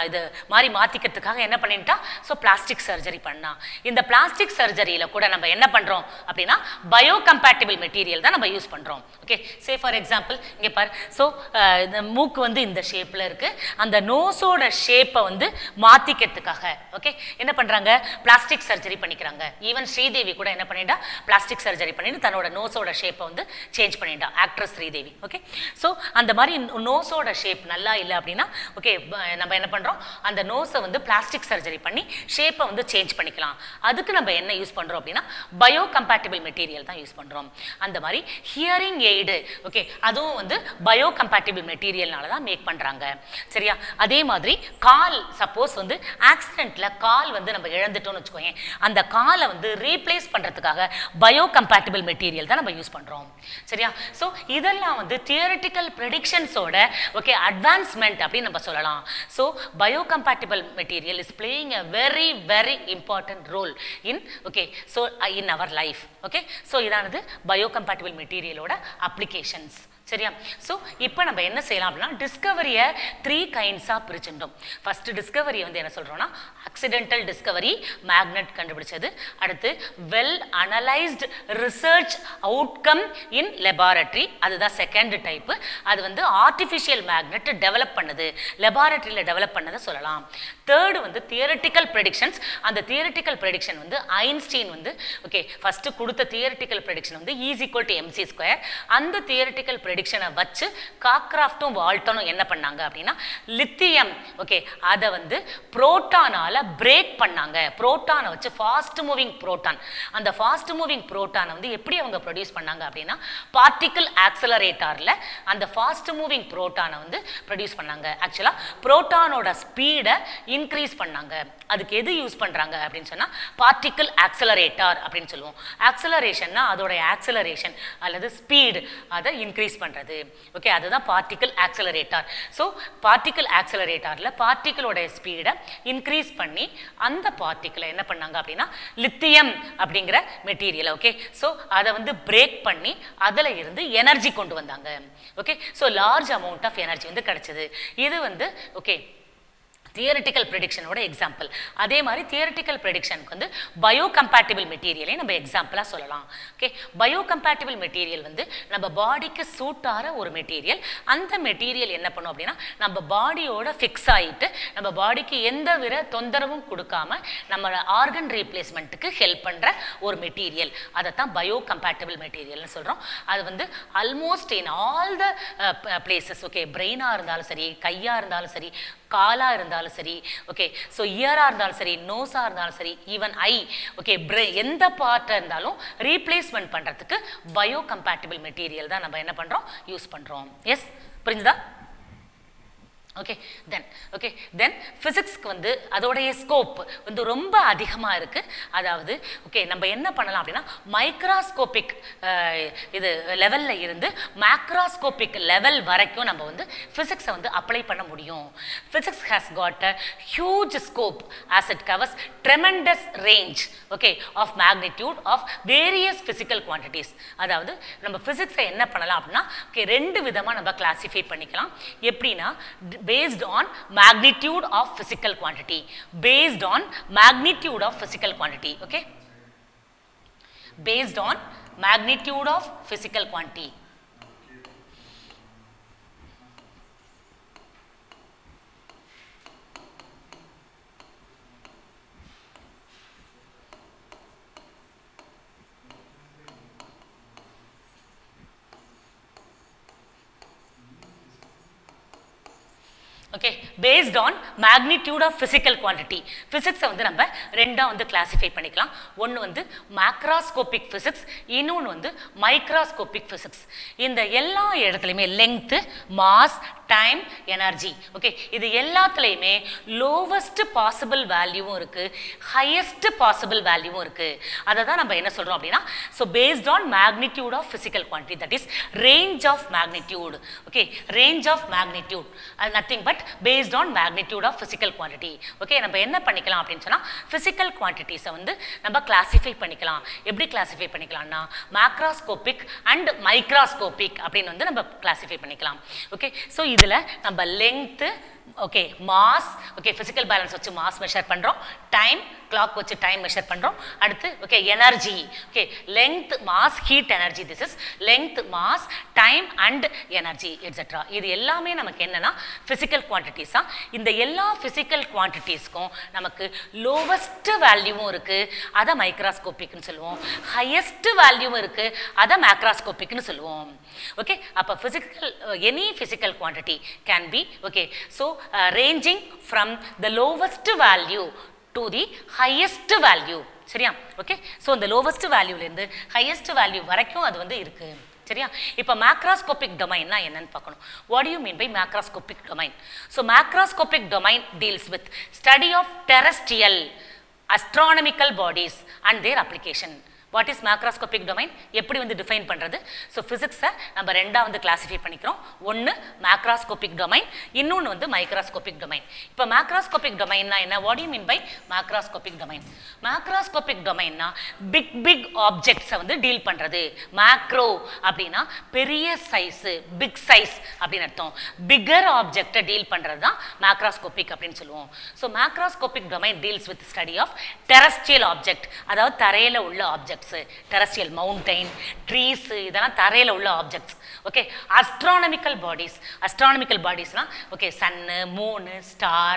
இது மாதிரி மாற்றிக்கிறதுக்காக என்ன பண்ணிட்டா, ஸோ பிளாஸ்டிக் சர்ஜரி பண்ணா. இந்த பிளாஸ்டிக் சர்ஜரியில் கூட நம்ம என்ன பண்ணுறோம் அப்படின்னா பயோகம்பேட்டிபிள் மெட்டீரியல் தான் நம்ம யூஸ் பண்ணுறோம். ஓகே, சே ஃபார் எக்ஸாம்பிள் இங்கே பாரு, ஸோ இந்த மூக்கு வந்து இந்த ஷேப்பில் இருக்குது, அந்த நோஸோட ஷேப்பை வந்து மாற்றிக்கிறதுக்காக ஓகே என்ன பண்ணுறாங்க, பிளாஸ்டிக் சர்ஜரி பண்ணிக்கிறாங்க. ஈவன் ஸ்ரீதேவி கூட என்ன பண்ணிட்டா, பிளாஸ்டிக் சர்ஜரி பண்ணிட்டு தன்னோட நோஸோட ஷேப்பை வந்து சேஞ்ச் பண்ணிட்டா. ஆக்ட்ரஸ் ஸ்ரீதேவி. ஓகே, ஸோ அந்த மாதிரி நோஸோட ஷேப் நல்லா இல்லை அப்படின்னா ஓகே நம்ம என்ன பண்ணுறோம், அந்த நோஸை வந்து பிளாஸ்டிக் சர்ஜரி பண்ணி ஷேப்பை வந்து சேஞ்ச் பண்ணிக்கலாம். அதுக்கு நம்ம என்ன யூஸ் பண்ணுறோம் அப்படின்னா பயோ கம்பேட்டிபிள் மெட்டீரியல் தான் யூஸ் பண்ணுறோம். அந்த மாதிரி ஹியரிங் எய்டு ஓகே அதுவும் வந்து பயோ கம்பேட்டிபிள் மெட்டீரியல்னால தான் மேக் பண்ணுறாங்க. சரியா, அதே மாதிரி கால் சப்போஸ் வந்து ஆக்சிடென்ட்ல கால் வந்து நம்ம இழந்துட்டோம்னு வச்சுக்கோங்க, அந்த காலை வந்து ரீப்ளேஸ் பண்ணுறதுக்காக பயோ கம்பேட்டிபிள் மெட்டீரியல் தான் நம்ம யூஸ் பண்ணுறோம். சரியா, ஸோ இதெல்லாம் வந்து தியரிட்டிக்கல் ப்ரெடிக்ஷன்ஸோட ஓகே அட்வான்ஸ்மெண்ட் அப்படின்னு நம்ம சொல்லலாம். So biocompatible material is playing a very very important role in okay so in our life. Okay, so இதானது பயோ கம்பேட்டிபிள் மெட்டீரியலோட அப்ளிகேஷன்ஸ். சரியா, ஸோ இப்போ நம்ம என்ன செய்யலாம் அப்படின்னா டிஸ்கவரியை 3 கைண்ட்ஸாக பிரிச்சுட்டோம். ஃபர்ஸ்ட் டிஸ்கவரியை வந்து என்ன சொல்கிறோம்னா ஆக்சிடென்டல் டிஸ்கவரி, மேக்னெட் கண்டுபிடிச்சது. அடுத்து வெல் அனலைஸ்டு ரிசர்ச் அவுட்கம் இன் லெபார்டரி, அதுதான் செகண்ட் டைப்பு. அது வந்து ஆர்டிஃபிஷியல் மேக்னெட் டெவலப் பண்ணுது, லெபார்டரியில் டெவலப் பண்ணதை சொல்லலாம். தேர்டு வந்து தியரிட்டிக்கல் ப்ரெடிக்ஷன்ஸ். அந்த தியரிட்டிக்கல் ப்ரெடிக்ஷன் வந்து ஐன்ஸ்டீன் வந்து ஓகே ஃபஸ்ட்டு கொடுத்த தியரிட்டிக்கல் ப்ரெடிக்ஷன் வந்து E=mc². அந்த தியரிட்டிக்கல் ப்ரெடிக்ஷனை வச்சு காக்ராஃப்டும் வால்டனும் என்ன பண்ணாங்க அப்படின்னா லித்தியம் ஓகே அதை வந்து புரோட்டானால பிரேக் பண்ணாங்க. புரோட்டானை வச்சு ஃபாஸ்ட் மூவிங் புரோட்டான், அந்த ஃபாஸ்ட் மூவிங் புரோட்டானை வந்து எப்படி அவங்க ப்ரொடியூஸ் பண்ணாங்க அப்படின்னா பார்ட்டிக்கல் ஆக்சலரேட்டரில் அந்த ஃபாஸ்ட் மூவிங் புரோட்டானை வந்து ப்ரொடியூஸ் பண்ணாங்க. ஆக்சுவலாக புரோட்டானோட ஸ்பீடை இன்க்ரீஸ் பண்ணாங்க. அதுக்கு எது யூஸ் பண்ணுறாங்க அப்படின்னு சொன்னால் பார்ட்டிக்கல் ஆக்சலரேட்டர் அப்படின்னு சொல்லுவோம். ஆக்சலரேஷன்னா அதோடைய ஆக்சலரேஷன் அல்லது ஸ்பீடு அதை இன்க்ரீஸ் பண்ணுறது. ஓகே, அதுதான் பார்ட்டிக்கல் ஆக்சலரேட்டர். ஸோ பார்ட்டிக்கல் ஆக்சலரேட்டரில் பார்ட்டிக்கலோடைய ஸ்பீடை இன்க்ரீஸ் பண்ணி அந்த பார்ட்டிக்கலை என்ன பண்ணாங்க அப்படின்னா லித்தியம் அப்படிங்கிற மெட்டீரியல் ஓகே ஸோ அதை வந்து பிரேக் பண்ணி அதில் இருந்து எனர்ஜி கொண்டு வந்தாங்க. Okay, so large amount of energy வந்து கிடைச்சது. இது வந்து ஓகே தியரிட்டிக்கல் ப்ரெடிக்ஷனோட எக்ஸாம்பிள். அதே மாதிரி தியரிட்டிக்கல் ப்ரெடிக்ஷனுக்கு வந்து பயோ கம்பேட்டிபிள் மெட்டீரியலை நம்ம எக்ஸாம்பிளாக சொல்லலாம். ஓகே, பயோ கம்பேட்டிபிள் மெட்டீரியல் வந்து நம்ம பாடிக்கு சூட் ஆகிற ஒரு மெட்டீரியல். அந்த மெட்டீரியல் என்ன பண்ணும் அப்படின்னா நம்ம பாடியோட ஃபிக்ஸ் ஆகிட்டு நம்ம பாடிக்கு எந்த வித தொந்தரவும் கொடுக்காம நம்ம ஆர்கன் ரீப்ளேஸ்மெண்ட்டுக்கு ஹெல்ப் பண்ணுற ஒரு மெட்டீரியல். அதை தான் பயோ கம்பேட்டிபிள் மெட்டீரியல்னு சொல்கிறோம். அது வந்து almost in all the places okay பிரெயினாக இருந்தாலும் சரி, கையாக இருந்தாலும் சரி, காலாக இருந்தாலும் சரி ஓகே ஸோ இயராக இருந்தாலும் சரி, நோஸாக இருந்தாலும் சரி, ஈவன் ஐ ஓகே எந்த பார்ட்டாக இருந்தாலும் ரீப்ளேஸ்மெண்ட் பண்ணுறதுக்கு பயோ கம்பேட்டிபிள் மெட்டீரியல் தான் நம்ம என்ன பண்ணுறோம் யூஸ் பண்ணுறோம். எஸ், புரிஞ்சுதா? ஓகே தென் ஃபிசிக்ஸ்க்கு வந்து அதோடைய ஸ்கோப் வந்து ரொம்ப அதிகமாக இருக்குது. அதாவது ஓகே நம்ம என்ன பண்ணலாம் அப்படின்னா மைக்ராஸ்கோபிக் இது லெவலில் இருந்து மேக்ராஸ்கோபிக் லெவல் வரைக்கும் நம்ம வந்து ஃபிசிக்ஸை வந்து அப்ளை பண்ண முடியும். Physics has got a huge scope as it covers tremendous range okay of magnitude of various physical quantities. அதாவது நம்ம ஃபிசிக்ஸை என்ன பண்ணலாம் அப்படின்னா ஓகே 2 விதமாக நம்ம கிளாஸிஃபை பண்ணிக்கலாம். எப்படின்னா based on magnitude of physical quantity, based on magnitude of physical quantity. Okay, based on magnitude of physical quantity. Okay, based on magnitude of physical quantity. ஃபிசிக்ஸை வந்து நம்ம 2ஆக வந்து கிளாஸிஃபை பண்ணிக்கலாம். ஒன்று வந்து மேக்ராஸ்கோபிக் ஃபிசிக்ஸ், இன்னொன்று வந்து மைக்ராஸ்கோபிக் ஃபிசிக்ஸ். இந்த எல்லா இடத்துலையுமே length, mass, time, energy okay இது எல்லாத்துலேயுமே லோவஸ்ட் பாசிபிள் வேல்யூவும் இருக்குது, ஹையஸ்ட் பாசிபிள் வேல்யூவும் இருக்குது. அதை தான் நம்ம என்ன சொல்கிறோம் அப்படின்னா so based on magnitude of physical quantity, that is range of magnitude. Okay, range of magnitude அது nothing but based on magnitude of physical quantity. Okay, நம்ம என்ன பண்ணிக்கலாம் அப்படின்னு சொன்னால் ஃபிசிக்கல் குவான்டிட்டிஸை வந்து நம்ம கிளாஸிஃபை பண்ணிக்கலாம். எப்படி கிளாஸிஃபை பண்ணிக்கலாம்னா மேக்ராஸ்கோபிக் அண்ட் மைக்ராஸ்கோபிக் அப்படின்னு வந்து நம்ம கிளாஸிஃபை பண்ணிக்கலாம். ஓகே, ஸோ இதில் நம்ம length, okay mass, okay physical balance வச்சு மாஸ் மெஷர் பண்ணுறோம், டைம் கிளாக் வச்சு டைம் மெஷர் பண்ணுறோம். அடுத்து okay energy, okay length mass heat energy, this is length mass time and energy etcetera. இது எல்லாமே நமக்கு என்னன்னா ஃபிசிக்கல் குவான்டிட்டிஸா. இந்த எல்லா ஃபிசிக்கல் குவான்டிட்டிஸ்க்கும் நமக்கு லோவஸ்ட் வேல்யூவும் இருக்குது, அதை மைக்ராஸ்கோபிக்னு சொல்லுவோம். ஹையஸ்ட் வேல்யூவும் இருக்குது, அதை மேக்ராஸ்கோபிக்னு சொல்லுவோம். ஓகே அப்போ physical any physical quantity can be okay so ranging from the lowest value to the highest value. சரியா? ஓகே ஸோ இந்த லோவஸ்ட் வேல்யூலேருந்து ஹையஸ்ட் வேல்யூ வரைக்கும் அது வந்து இருக்கு. சரியா? இப்போ மேக்ராஸ்கோபிக் டொமைன்னா என்னன்னு பார்க்கணும். What you mean by macroscopic domain? So macroscopic domain deals with study of terrestrial astronomical bodies and their application. What is macroscopic domain, எப்படி வந்து டிஃபைன் பண்ணுறது? ஸோ ஃபிசிக்ஸை நம்ம ரெண்டாக வந்து கிளாஸிஃபை பண்ணிக்கிறோம். ஒன்று மேக்ராஸ்கோபிக் டொமைன், இன்னொன்று வந்து மைக்ராஸ்கோபிக் டொமைன். இப்போ மேக்ராஸ்கோபிக் டொமைன்னா என்ன? What you mean by macroscopic domain? Macroscopic டொமைன்னா பிக் ஆப்ஜெக்ட்ஸை வந்து டீல் பண்ணுறது. மேக்ரோ அப்படின்னா பெரிய சைஸு, பிக் சைஸ் அப்படின்னு அர்த்தம். பிக்கர் ஆப்ஜெக்டை டீல் பண்ணுறது தான் மேக்ராஸ்கோபிக் அப்படின்னு சொல்லுவோம். So macroscopic domain deals with study of terrestrial object, அதாவது தரையில் உள்ள ஆப்ஜெக்ட், terrestrial mountain trees, இதெல்லாம் தரையில உள்ள ஆப்ஜெக்ட்ஸ். ஓகே astronomical bodiesனா okay sun, moon, star,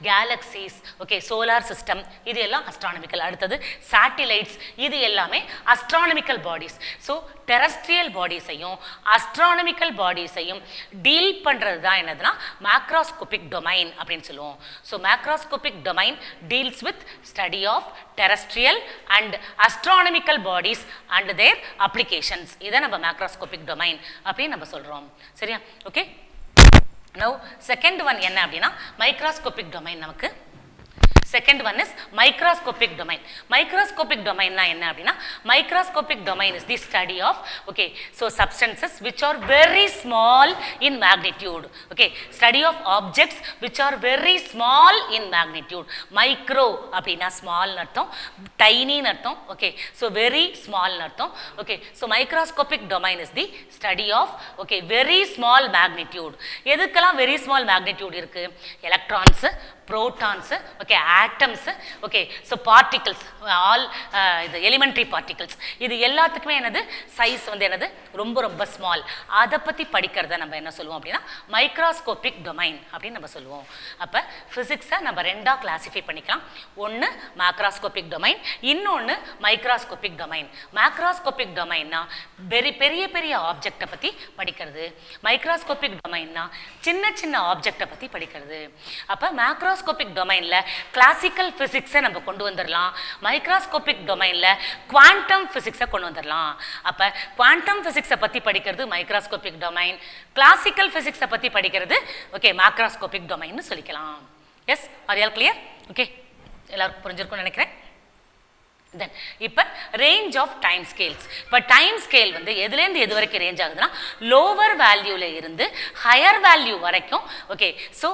galaxies, okay solar system, இது எல்லாம் astronomical. அடுத்தது satellites, இது எல்லாமே astronomical bodies. ஸோ terrestrial bodiesையும் astronomical bodiesையும் டீல் பண்றது தான் என்னதுன்னா மேக்ராஸ்கோபிக் டொமைன் அப்படின்னு சொல்லுவோம். So macroscopic domain deals with study of terrestrial and astronomical bodies and their applications. இதை நம்ம மேக்ராஸ்கோபிக் டொமைன் அப்படின்னு நம்ம சொல்றோம். சரியா? ஓகே நவ் செகண்ட் ஒன் என்ன அப்படின்னா மைக்ராஸ்கோபிக் டொமைன். நமக்கு second one is microscopic domain. Microscopic டொமைன்னா என்ன அப்படின்னா microscopic domain is the study of okay so substances which are very small in magnitude. Okay study of objects which are very small in magnitude. Micro அப்படின்னா ஸ்மால்னு அர்த்தம், டைனின்னு அர்த்தம். Okay so very ஸ்மால்னு அர்த்தம். Okay so microscopic domain is the study of okay very small magnitude. எதுக்கெல்லாம் very small magnitude இருக்கு? Electrons, protons, okay, atoms, okay, so particles, all இது elementary particles, இது எல்லாத்துக்குமே என்னது சைஸ் வந்து என்னது ரொம்ப ஸ்மால். அதை பற்றி படிக்கிறத நம்ம என்ன சொல்லுவோம் அப்படின்னா மைக்ராஸ்கோபிக் டொமைன் அப்படின்னு நம்ம சொல்லுவோம். அப்போ ஃபிசிக்ஸை நம்ம ரெண்டாக கிளாஸிஃபை பண்ணிக்கலாம். ஒன்று மேக்ராஸ்கோபிக் டொமைன், இன்னொன்று மைக்ராஸ்கோபிக் டொமைன். மேக்ராஸ்கோபிக் டொமைன்னா பெரிய ஆப்ஜெக்டை பற்றி படிக்கிறது. மைக்ராஸ்கோபிக் டொமைன்னா சின்ன ஆப்ஜெக்டை பற்றி படிக்கிறது. அப்போ மேக்ராஸ்கோபிக் டொமைனில் கிளாசிக்கல் ஃபிசிக்ஸை நம்ம கொண்டு வந்துடலாம், மைக்ராஸ்கோபிக் டொமைனில் குவாண்டம் ஃபிசிக்ஸை கொண்டு வந்துடலாம். அப்போ குவாண்டம் ஃபிசிக்ஸை பற்றி படிக்கிறது மைக்ராஸ்கோபிக் டொமைன், கிளாசிக்கல் ஃபிசிக்ஸை பற்றி படிக்கிறது ஓகே மேக்ராஸ்கோபிக் டொமைன்னு சொல்லிக்கலாம். Yes, are you all clear? Okay, எல்லாருக்கும் புரிஞ்சிருக்கும்னு நினைக்கிறேன். தென் இப்போ ரேஞ்ச் ஆஃப் டைம் ஸ்கேல்ஸ். இப்போ டைம் ஸ்கேல் வந்து எதுலேருந்து எது வரைக்கும் ரேஞ்ச் ஆகுதுன்னா லோவர் வேல்யூவில் இருந்து ஹையர் வேல்யூ வரைக்கும் ஓகே ஸோ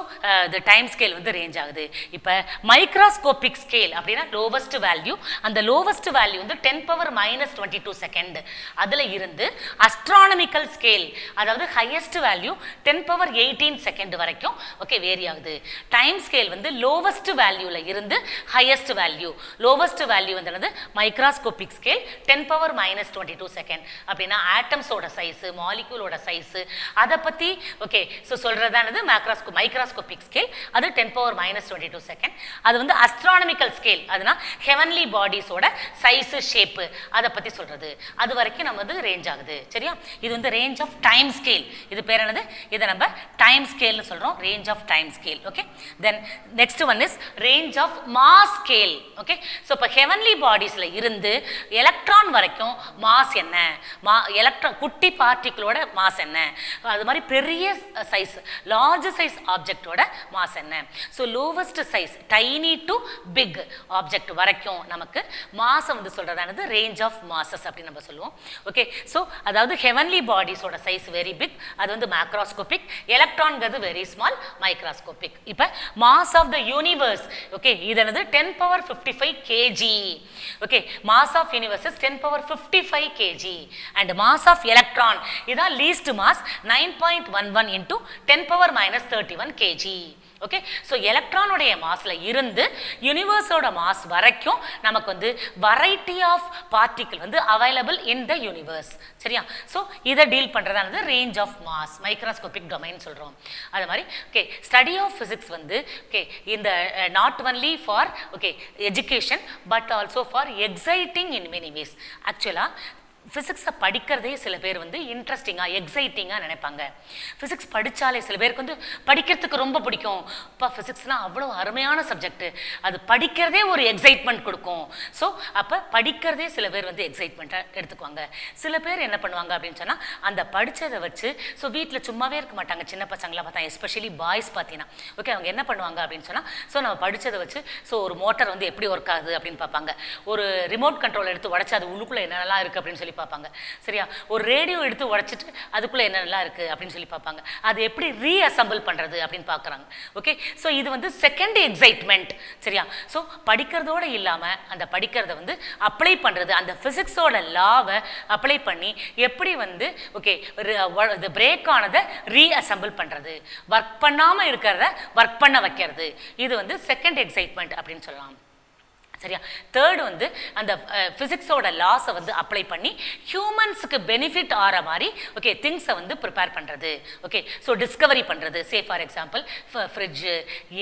இந்த டைம் ஸ்கேல் வந்து ரேஞ்ச் ஆகுது. இப்போ மைக்ராஸ்கோபிக் ஸ்கேல் அப்படின்னா லோவஸ்ட் வேல்யூ, அந்த லோவஸ்ட் வேல்யூ வந்து 10⁻⁻22 செகண்ட். அதில் இருந்து அஸ்ட்ரானமிக்கல் ஸ்கேல் அதாவது ஹையஸ்ட் வேல்யூ 10⁻18 செகண்ட் வரைக்கும் ஓகே வேரி ஆகுது. டைம் ஸ்கேல் வந்து லோவஸ்ட் வேல்யூவில் இருந்து ஹையஸ்ட் வேல்யூ, லோவஸ்ட் வேல்யூ வந்து மைக்ராஸ்கோபிக் ஸ்கேல் 10⁻⁻22 செகண்ட். அப்படின்னா ஆட்டம்ஸோட சைஸு, மாலிக்யூலோட சைஸு, அதை பற்றி ஓகே ஸோ சொல்கிறதானது மைக்ராஸ்கோபிக் ஸ்கேல். அது 10⁻⁻22 செகண்ட். அது வந்து அஸ்ட்ரானமிக்கல் ஸ்கேல், அதுனா ஹெவன்லி பாடிஸோட சைஸு, ஷேப்பு, அதை பற்றி சொல்கிறது. அது வரைக்கும் நம்ம வந்து ரேஞ்ச் ஆகுது. சரியா? இது வந்து ரேஞ்ச் ஆஃப் டைம் ஸ்கேல். இது பேர் என்னது? இதை நம்ம டைம் ஸ்கேல்னு சொல்கிறோம், range of time scale. Okay, then next one is range of mass scale. Okay, so இப்போ ஹெவன்லி பாடிஸில் இருந்து எலக்ட்ரான் வரைக்கும் மாஸ் என்ன, எலக்ட்ரான் குட்டி பார்ட்டிகளோட மாஸ் என்ன, அது மாதிரி பெரிய சைஸ் லார்ஜ் சைஸ் ஆப்ஜெக்டோட மாஸ் என்ன. So lowest size tiny to big object வரைக்கும் நமக்கு மாஸை வந்து சொல்கிறதானது ரேஞ்ச் ஆஃப் மாசஸ் அப்படின்னு நம்ம சொல்லுவோம். ஓகே, ஸோ அதாவது ஹெவன்லி பாடிஸோட சைஸ் வெரி பிக், அது வந்து மேக்ராஸ்கோபிக். எலக்ட்ரான்கிறது வெரி ஸ்மால், மைக்ராஸ்கோபிக். இப்போ mass of the universe okay இது என்னது 10⁻55 kg. Okay, mass of universe is 10⁻55 kg and mass of electron இதான் least mass 9.11 × 10⁻31 kg. Okay. So எலக்ட்ரானுடைய மாஸில் இருந்து யூனிவர்ஸோட மாஸ் வரைக்கும் நமக்கு வந்து வெரைட்டி ஆஃப் பார்ட்டிகிள் வந்து அவைலபிள் இன் த யூனிவர்ஸ். சரியா? ஸோ இதை deal பண்ணுறதானது range of mass, microscopic domain சொல்கிறோம். அது மாதிரி ஓகே ஸ்டடி ஆஃப் ஃபிசிக்ஸ் வந்து ஓகே இந்த not only for okay education but also for exciting in many ways. ஆக்சுவலாக ஃபிசிக்ஸை படிக்கிறதே சில பேர் வந்து இன்ட்ரெஸ்டிங்காக எக்ஸைட்டிங்காக நினைப்பாங்க. ஃபிசிக்ஸ் படித்தாலே சில பேருக்கு வந்து படிக்கிறதுக்கு ரொம்ப பிடிக்கும். இப்போ ஃபிசிக்ஸ்னால் அவ்வளோ அருமையான சப்ஜெக்ட்டு, அது படிக்கிறதே ஒரு எக்ஸைட்மெண்ட் கொடுக்கும். ஸோ அப்போ படிக்கிறதே சில பேர் வந்து எக்ஸைட்மெண்ட்டாக எடுத்துக்குவாங்க. சில பேர் என்ன பண்ணுவாங்க அப்படின்னு சொன்னால் அந்த படித்ததை வச்சு ஸோ வீட்டில் சும்மாவே இருக்க மாட்டாங்க. சின்ன பசங்களாம் பார்த்தா எஸ்பெஷலி பாய்ஸ் பார்த்தீங்கன்னா ஓகே அவங்க என்ன பண்ணுவாங்க அப்படின்னு சொன்னால் ஸோ நம்ம படித்ததை வச்சு ஸோ ஒரு மோட்டர் வந்து எப்படி ஒர்க் ஆகுது அப்படின்னு பார்ப்பாங்க. ஒரு ரிமோட் கண்ட்ரோல் எடுத்து உடச்சி அது உள்ளுக்குள்ளே என்னென்னலாம் இருக்குது அப்படின்னு சொல்லி பார்ப்பாங்க. சரியா? ஒரு ரேடியோ எடுத்து உடைச்சிட்டு அதுக்குள்ள என்னென்னலாம் இருக்கு அப்படின்னு சொல்லி பார்ப்பாங்க. அது எப்படி ரீஅசம்பிள் பண்றது அப்படின்னு பார்க்குறாங்க. ஓகே. ஸோ இது வந்து செகண்ட் எக்ஸைட்மெண்ட். சரியா? ஸோ படிக்கிறதோட இல்லாமல் அந்த படிக்கிறத வந்து அப்ளை பண்ணுறது, அந்த ஃபிசிக்ஸோட லாவை அப்ளை பண்ணி எப்படி வந்து ஓகே பிரேக் ஆனதை ரீஅசம்பிள் பண்ணுறது, ஒர்க் பண்ணாமல் இருக்கிறத ஒர்க் பண்ண வைக்கிறது, இது வந்து செகண்ட் எக்ஸைட்மெண்ட் அப்படின்னு சொல்லலாம். சரியா? தேர்டு வந்து அந்த ஃபிசிக்ஸோட லாஸை வந்து அப்ளை பண்ணி ஹியூமன்ஸுக்கு பெனிஃபிட் ஆகிற மாதிரி ஓகே திங்ஸை வந்து ப்ரிப்பேர் பண்ணுறது. ஓகே. ஸோ டிஸ்கவரி பண்ணுறது. சே ஃபார் எக்ஸாம்பிள் ஃப்ரிட்ஜு,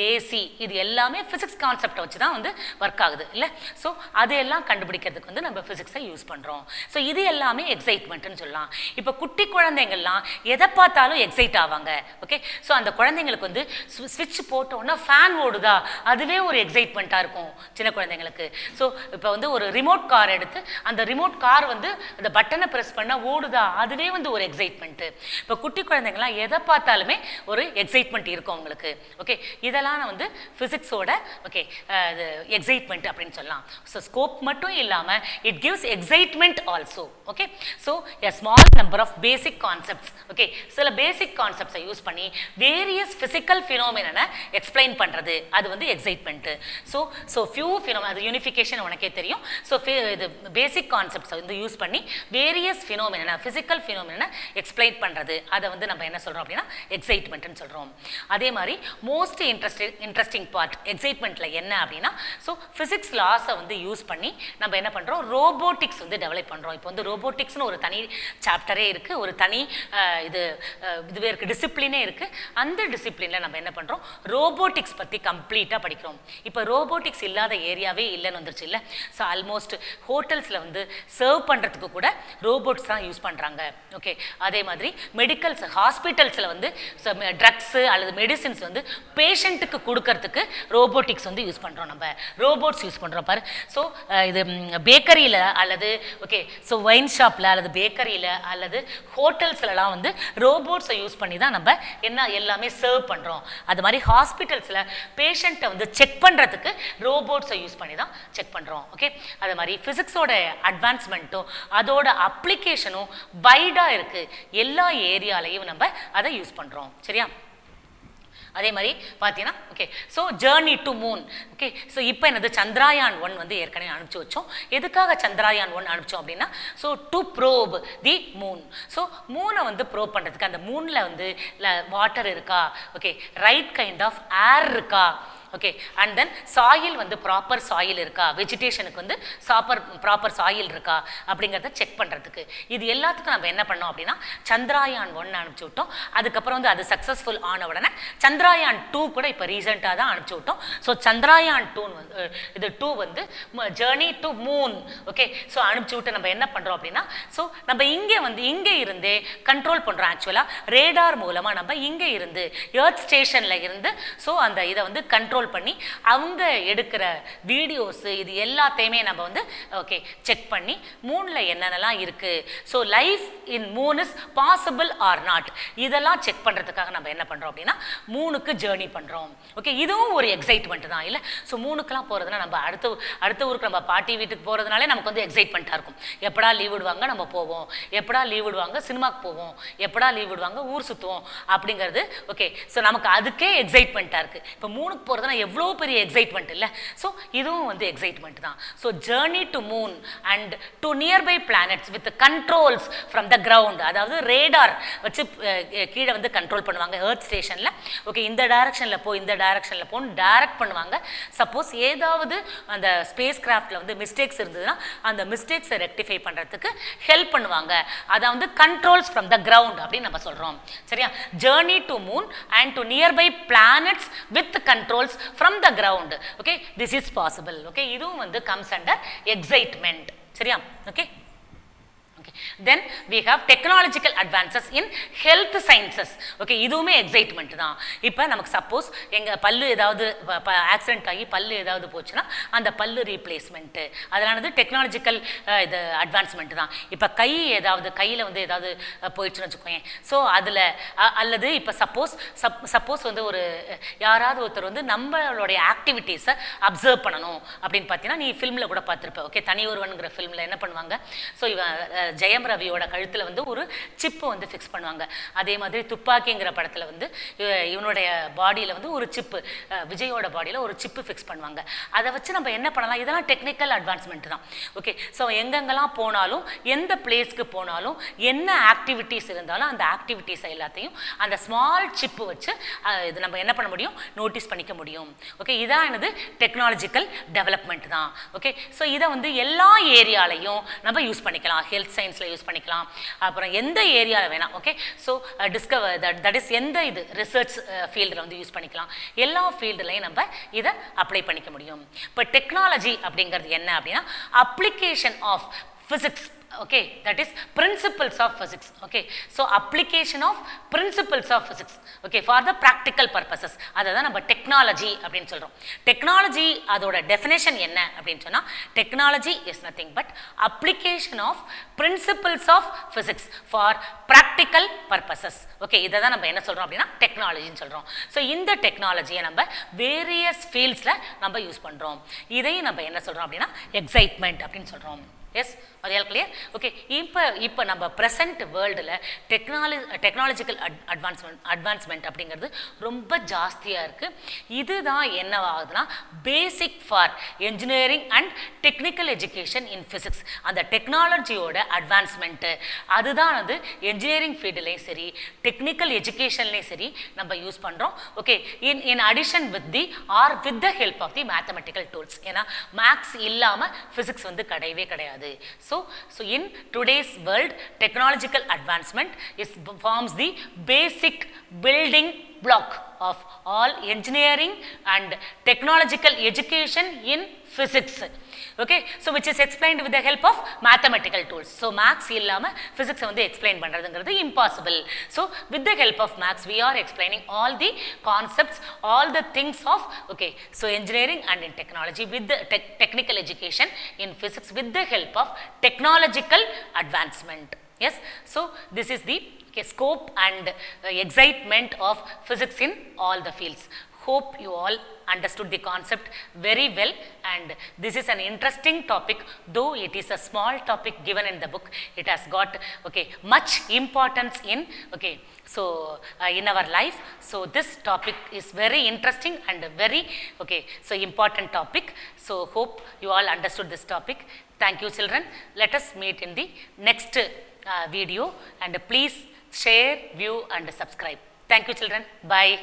ஏசி, இது எல்லாமே ஃபிசிக்ஸ் கான்செப்டை வச்சு தான் வந்து ஒர்க் ஆகுது இல்லை? ஸோ அது எல்லாம் கண்டுபிடிக்கிறதுக்கு வந்து நம்ம ஃபிசிக்ஸை யூஸ் பண்ணுறோம். ஸோ இது எல்லாமே எக்ஸைட்மெண்ட்டுன்னு சொல்லலாம். இப்போ குட்டி குழந்தைங்கள்லாம் எதை பார்த்தாலும் எக்ஸைட் ஆவாங்க. ஓகே. ஸோ அந்த குழந்தைங்களுக்கு வந்து ஸ்விட்ச் போட்டோன்னா ஃபேன் ஓடுதா, அதுவே ஒரு எக்ஸைட்மெண்ட்டாக இருக்கும் சின்ன குழந்தைங்களுக்கு. ஸோ இப்போ வந்து ஒரு ரிமோட் கார் எடுத்து அந்த ரிமோட் கார் வந்து அந்த பட்டனை ப்ரெஸ் பண்ணால் ஓடுதா, அதுவே வந்து ஒரு எக்ஸைட்மெண்ட்டு. இப்போ குட்டி குழந்தைங்களாம் எதை பார்த்தாலுமே ஒரு எக்ஸைட்மெண்ட் இருக்கும் அவங்களுக்கு. ஓகே. இதெல்லாம் வந்து ஃபிசிக்ஸோட ஓகே எக்ஸைட்மெண்ட் அப்படின்னு சொல்லலாம். ஸோ ஸ்கோப் மட்டும் இல்லாமல் it gives excitement also. Okay. So a small number of basic concepts. Okay. சில பேசிக் கான்செப்ட்ஸை யூஸ் பண்ணி வேரியஸ் ஃபிசிக்கல் ஃபினோமினனை எக்ஸ்பிளைன் பண்ணுறது, அது வந்து excitement. So few phenomena, unification உனக்கே தெரியும். ஸோ இது பேசிக் கான்செப்ட்ஸை வந்து யூஸ் பண்ணி various phenomena, physical phenomena explain பண்ணுறது, அதை வந்து நம்ம என்ன சொல்கிறோம் அப்படின்னா எக்ஸைட்மெண்ட்னு சொல்கிறோம். அதே மாதிரி மோஸ்ட் இன்ட்ரெஸ்டிங் பார்ட் எக்ஸைட்மெண்ட்டில் என்ன அப்படின்னா ஸோ ஃபிசிக்ஸ் லாஸை வந்து யூஸ் பண்ணி நம்ம என்ன பண்ணுறோம், ரோபோட்டிக்ஸ் வந்து டெவலப் பண்ணுறோம். இப்போ வந்து ரோபோட்டிக்ஸ்னு ஒரு தனி சாப்டரே இருக்குது, ஒரு தனி இதுவே இருக்குது, டிசிப்ளினே இருக்குது. அந்த டிசிப்ளினில் நம்ம என்ன பண்ணுறோம், ரோபோட்டிக்ஸ் பற்றி கம்ப்ளீட்டாக படிக்கிறோம். இப்போ ரோபோட்டிக்ஸ் இல்லாத ஏரியாவே இல்லைன்னு வந்துருச்சு இல்லை? ஸோ ஆல்மோஸ்ட் ஹோட்டல்ஸில் வந்து சர்வ் பண்ணுறதுக்கு கூட ரோபோட்ஸ் தான் யூஸ் பண்ணுறாங்க. ஓகே. அதே மாதிரி மெடிக்கல்ஸ் ஹாஸ்பிட்டல்ஸில் வந்து ட்ரக்ஸு அல்லது மெடிசின்ஸ் வந்து பேஷண்ட்டுக்கு கொடுக்கறதுக்கு ரோபோட்டிக்ஸ் வந்து யூஸ் பண்ணுறோம், நம்ம ரோபோட்ஸ் யூஸ் பண்ணுறோம் பாரு. ஸோ இது பேக்கரியில் அல்லது ஓகே ஸோ ஒயின் ஷாப்பில் அல்லது பேக்கரியில் அல்லது ஹோட்டல்ஸ்லலாம் வந்து ரோபோட்ஸை யூஸ் பண்ணி தான் நம்ம என்ன எல்லாமே சர்வ் பண்ணுறோம். அது மாதிரி ஹாஸ்பிட்டல்ஸில் பேஷண்ட்டை வந்து செக் பண்ணுறதுக்கு ரோபோட்ஸை யூஸ் பண்ணி தான் செக் பண்ணுறோம். ஓகே. அது மாதிரி ஃபிசிக்ஸோட அட்வான்ஸ்மெண்ட்டும் அதோட அப்ளிகேஷனும் வைடாக இருக்குது. எல்லா ஏரியாலையும் நம்ம அதை யூஸ் பண்ணுறோம். சரியா? அதே மாதிரி பார்த்தீங்கன்னா okay so journey to Moon. Okay. So இப்போ என்னது சந்திராயான் 1 வந்து ஏற்கனவே அனுப்பிச்சி வச்சோம். எதுக்காக சந்திராயான் 1 அனுப்பிச்சோம் அப்படின்னா so to probe the moon. So மூனை வந்து ப்ரோப் பண்ணுறதுக்கு அந்த மூனில் வந்து வாட்டர் இருக்கா, okay right kind of air இருக்கா, ஓகே அண்ட் தென் சாயில் வந்து ப்ராப்பர் சாயில் இருக்கா, வெஜிடேஷனுக்கு வந்து ப்ராப்பர் சாயில் இருக்கா அப்படிங்கிறத செக் பண்ணுறதுக்கு. இது எல்லாத்துக்கும் நம்ம என்ன பண்ணோம் அப்படின்னா சந்திராயான் 1 அனுப்பிச்சி விட்டோம். அதுக்கப்புறம் வந்து அது சக்ஸஸ்ஃபுல் ஆன உடனே சந்திராயான் 2 கூட இப்போ ரீசெண்டாக தான் அனுப்பிச்சி விட்டோம். ஸோ சந்திராயான் 2 வந்து journey to Moon. Okay. So அனுப்பிச்சி விட்டு நம்ம என்ன பண்ணுறோம் அப்படின்னா ஸோ நம்ம இங்கே இருந்தே கண்ட்ரோல் பண்ணுறோம். ஆக்சுவலாக ரேடார் மூலமாக நம்ம இங்கே இருந்து எர்த் ஸ்டேஷனில் இருந்து ஸோ அந்த இதை வந்து கண்ட்ரோல் பண்ணி அவங்க எடுக்கிற வீடியோஸ் இது எல்லாத்தையுமே நம்ம வந்து ஓகே செக் பண்ணி மூணில் என்னென்னலாம் இருக்குது, so life in Moon is possible R not, இதெல்லாம் செக் பண்ணுறதுக்காக நம்ம என்ன பண்ணுறோம் அப்படின்னா மூணுக்கு ஜேர்னி பண்ணுறோம். ஓகே. இதுவும் ஒரு எக்ஸைட்மெண்ட் தான் இல்லை? ஸோ மூணுக்கெலாம் போகிறதுனா நம்ம அடுத்த ஊருக்கு நம்ம பாட்டி வீட்டுக்கு போகிறதுனாலே நமக்கு வந்து எக்ஸைட்மெண்ட்டாக இருக்கும். எப்படா லீவ் விடுவாங்க நம்ம போவோம், எப்படா லீவ் விடுவாங்க சினிமாக்கு போவோம், எப்படா லீவ் விடுவாங்க ஊர் சுற்றுவோம் அப்படிங்கிறது. ஓகே. ஸோ நமக்கு அதுக்கே எக்ஸைட்மெண்ட்டாக இருக்குது. இப்போ மூணுக்கு போகிறது அதெல்லாம் எவ்வளோ பெரிய எக்ஸைட்மெண்ட் இல்லை. ஸோ இதுவும் வந்து எக்ஸைட்மெண்ட் தான். So journey to Moon and to nearby planets with controls from the ground, அதாவது ரேடார் வச்சு கீழே வந்து கண்ட்ரோல் பண்ணுவாங்க எர்த் ஸ்டேஷனில். ஓகே, இந்த டைரக்ஷனில் போ, இந்த டைரக்ஷனில் போன்னு டைரக்ட் பண்ணுவாங்க. சப்போஸ் ஏதாவது அந்த ஸ்பேஸ் கிராஃப்டில் வந்து மிஸ்டேக்ஸ் இருந்ததுன்னா அந்த மிஸ்டேக்ஸை ரெக்டிஃபை பண்ணுறதுக்கு ஹெல்ப் பண்ணுவாங்க. அதை வந்து கண்ட்ரோல்ஸ் ஃப்ரம் த கிரவுண்ட் அப்படின்னு நம்ம சொல்கிறோம். சரியா? Journey to Moon and to nearby planets with controls from the ground. Okay, this is possible. Okay, இதுவும் வந்து கம்ஸ் அண்டர் எக்ஸைட்மெண்ட். சரியா? Okay. Then we have technological advances in health sciences. Okay, இதுவுமே excitement தான். இப்போ நமக்கு suppose எங்கள் பல்லு ஏதாவது ஆக்சிடென்ட் ஆகி பல்லு ஏதாவது போச்சுன்னா அந்த பல்லு ரீப்ளேஸ்மெண்ட்டு அதனானது டெக்னாலஜிக்கல் இது அட்வான்ஸ்மெண்ட் தான். இப்போ கை ஏதாவது கையில் வந்து ஏதாவது போயிடுச்சுன்னு வச்சுக்கோங்க. ஸோ அதில் அல்லது இப்போ சப்போஸ் வந்து ஒரு யாராவது ஒருத்தர் வந்து நம்மளுடைய ஆக்டிவிட்டீஸை அப்சர்வ் பண்ணணும் அப்படின்னு பார்த்தீங்கன்னா நீ ஃபிலிமில் கூட பார்த்துருப்பேன். ஓகே, தனி ஒருவனுங்கிற ஃபிலிமில் என்ன பண்ணுவாங்க, ஸோ இவன் ஜெயம் ரவியோட கழுத்தில் வந்து ஒரு சிப்பு வந்து ஃபிக்ஸ் பண்ணுவாங்க. அதே மாதிரி துப்பாக்கிங்கிற படத்தில் வந்து இவனுடைய பாடியில் வந்து ஒரு சிப்பு, விஜயோட பாடியில் ஒரு சிப்பு ஃபிக்ஸ் பண்ணுவாங்க. அதை வச்சு நம்ம என்ன பண்ணலாம், இதெல்லாம் டெக்னிக்கல் அட்வான்ஸ்மெண்ட் தான். ஓகே, ஸோ எங்கெங்கெல்லாம் போனாலும் எந்த பிளேஸ்க்கு போனாலும் என்ன ஆக்டிவிட்டீஸ் இருந்தாலும் அந்த ஆக்டிவிட்டீஸ் எல்லாத்தையும் அந்த ஸ்மால் சிப்பு வச்சு இது நம்ம என்ன பண்ண முடியும், நோட்டீஸ் பண்ணிக்க முடியும். ஓகே, இதான் என்னது டெக்னாலஜிக்கல் டெவலப்மெண்ட் தான். ஓகே, ஸோ இதை வந்து எல்லா ஏரியாலையும் நம்ம யூஸ் பண்ணிக்கலாம். ஹெல்த் சயின்ஸில் யூஸ் பண்ணிக்கலாம், அப்புறம் எந்த ஏரியாவில் வேணாம். Okay, so discover that is எந்த இது ரிசர்ச் ஃபீல்டில் வந்து யூஸ் பண்ணிக்கலாம். எல்லா ஃபீல்டுலையும் நம்ம இதை அப்ளை பண்ணிக்க முடியும். இப்போ டெக்னாலஜி அப்படிங்கிறது என்ன அப்படின்னா application of physics. Okay, that is principles of physics. Okay, so application of principles of physics. Okay, for the practical purposes. அததான் நம்ம டெக்னாலஜி அப்படின்னு சொல்றோம். டெக்னாலஜி அதோட டெஃபினேஷன் என்ன அப்படின்னு சொன்னா technology is nothing but application of principles of physics for practical purposes. Okay, இதை தான் நம்ம என்ன சொல்றோம் அப்படின்னா டெக்னாலஜின்னு சொல்றோம். ஸோ இந்த டெக்னாலஜியை நம்ம வேரியஸ் ஃபீல்ட்ஸில் நம்ம யூஸ் பண்றோம். இதையும் நம்ம என்ன சொல்றோம் அப்படின்னா எக்ஸைட்மெண்ட் அப்படின்னு சொல்றோம். எஸ், அது ஆல் கிளியர்? ஓகே, இப்போ நம்ம ப்ரெசன்ட் வேர்ல்டில் டெக்னாலஜிக்கல் அட்வான்ஸ்மெண்ட் அப்படிங்கிறது ரொம்ப ஜாஸ்தியாக இருக்குது. இதுதான் என்னவாகுதுன்னா basic for engineering and technical education in physics. அந்த டெக்னாலஜியோட அட்வான்ஸ்மெண்ட்டு அதுதான் வந்து என்ஜினியரிங் ஃபீல்டுலேயும் சரி டெக்னிக்கல் எஜுகேஷன்லேயும் சரி நம்ம யூஸ் பண்ணுறோம். Okay, in addition with the help of the mathematical tools. ஏன்னா மேக்ஸ் இல்லாமல் ஃபிசிக்ஸ் வந்து கிடையவே கிடையாது. So in today's world, technological advancement forms the basic building block of all engineering and technological education in physics. Okay, so which is explained with the help of mathematical tools. So maths illama physics வந்து explain பண்றதுங்கிறது impossible. So with the help of maths we are explaining all the concepts, all the things of okay, so engineering and in technology with the technical education in physics with the help of technological advancement. Yes, so this is the scope and excitement of physics in all the fields. Hope you all understood the concept very well, and this is an interesting topic, though it is a small topic given in the book. It has got okay much importance in okay so in our life. So this topic is very interesting and very okay so important topic. So hope you all understood this topic. Thank you children. Let us meet in the next video, and please share, view and subscribe. Thank you children. Bye.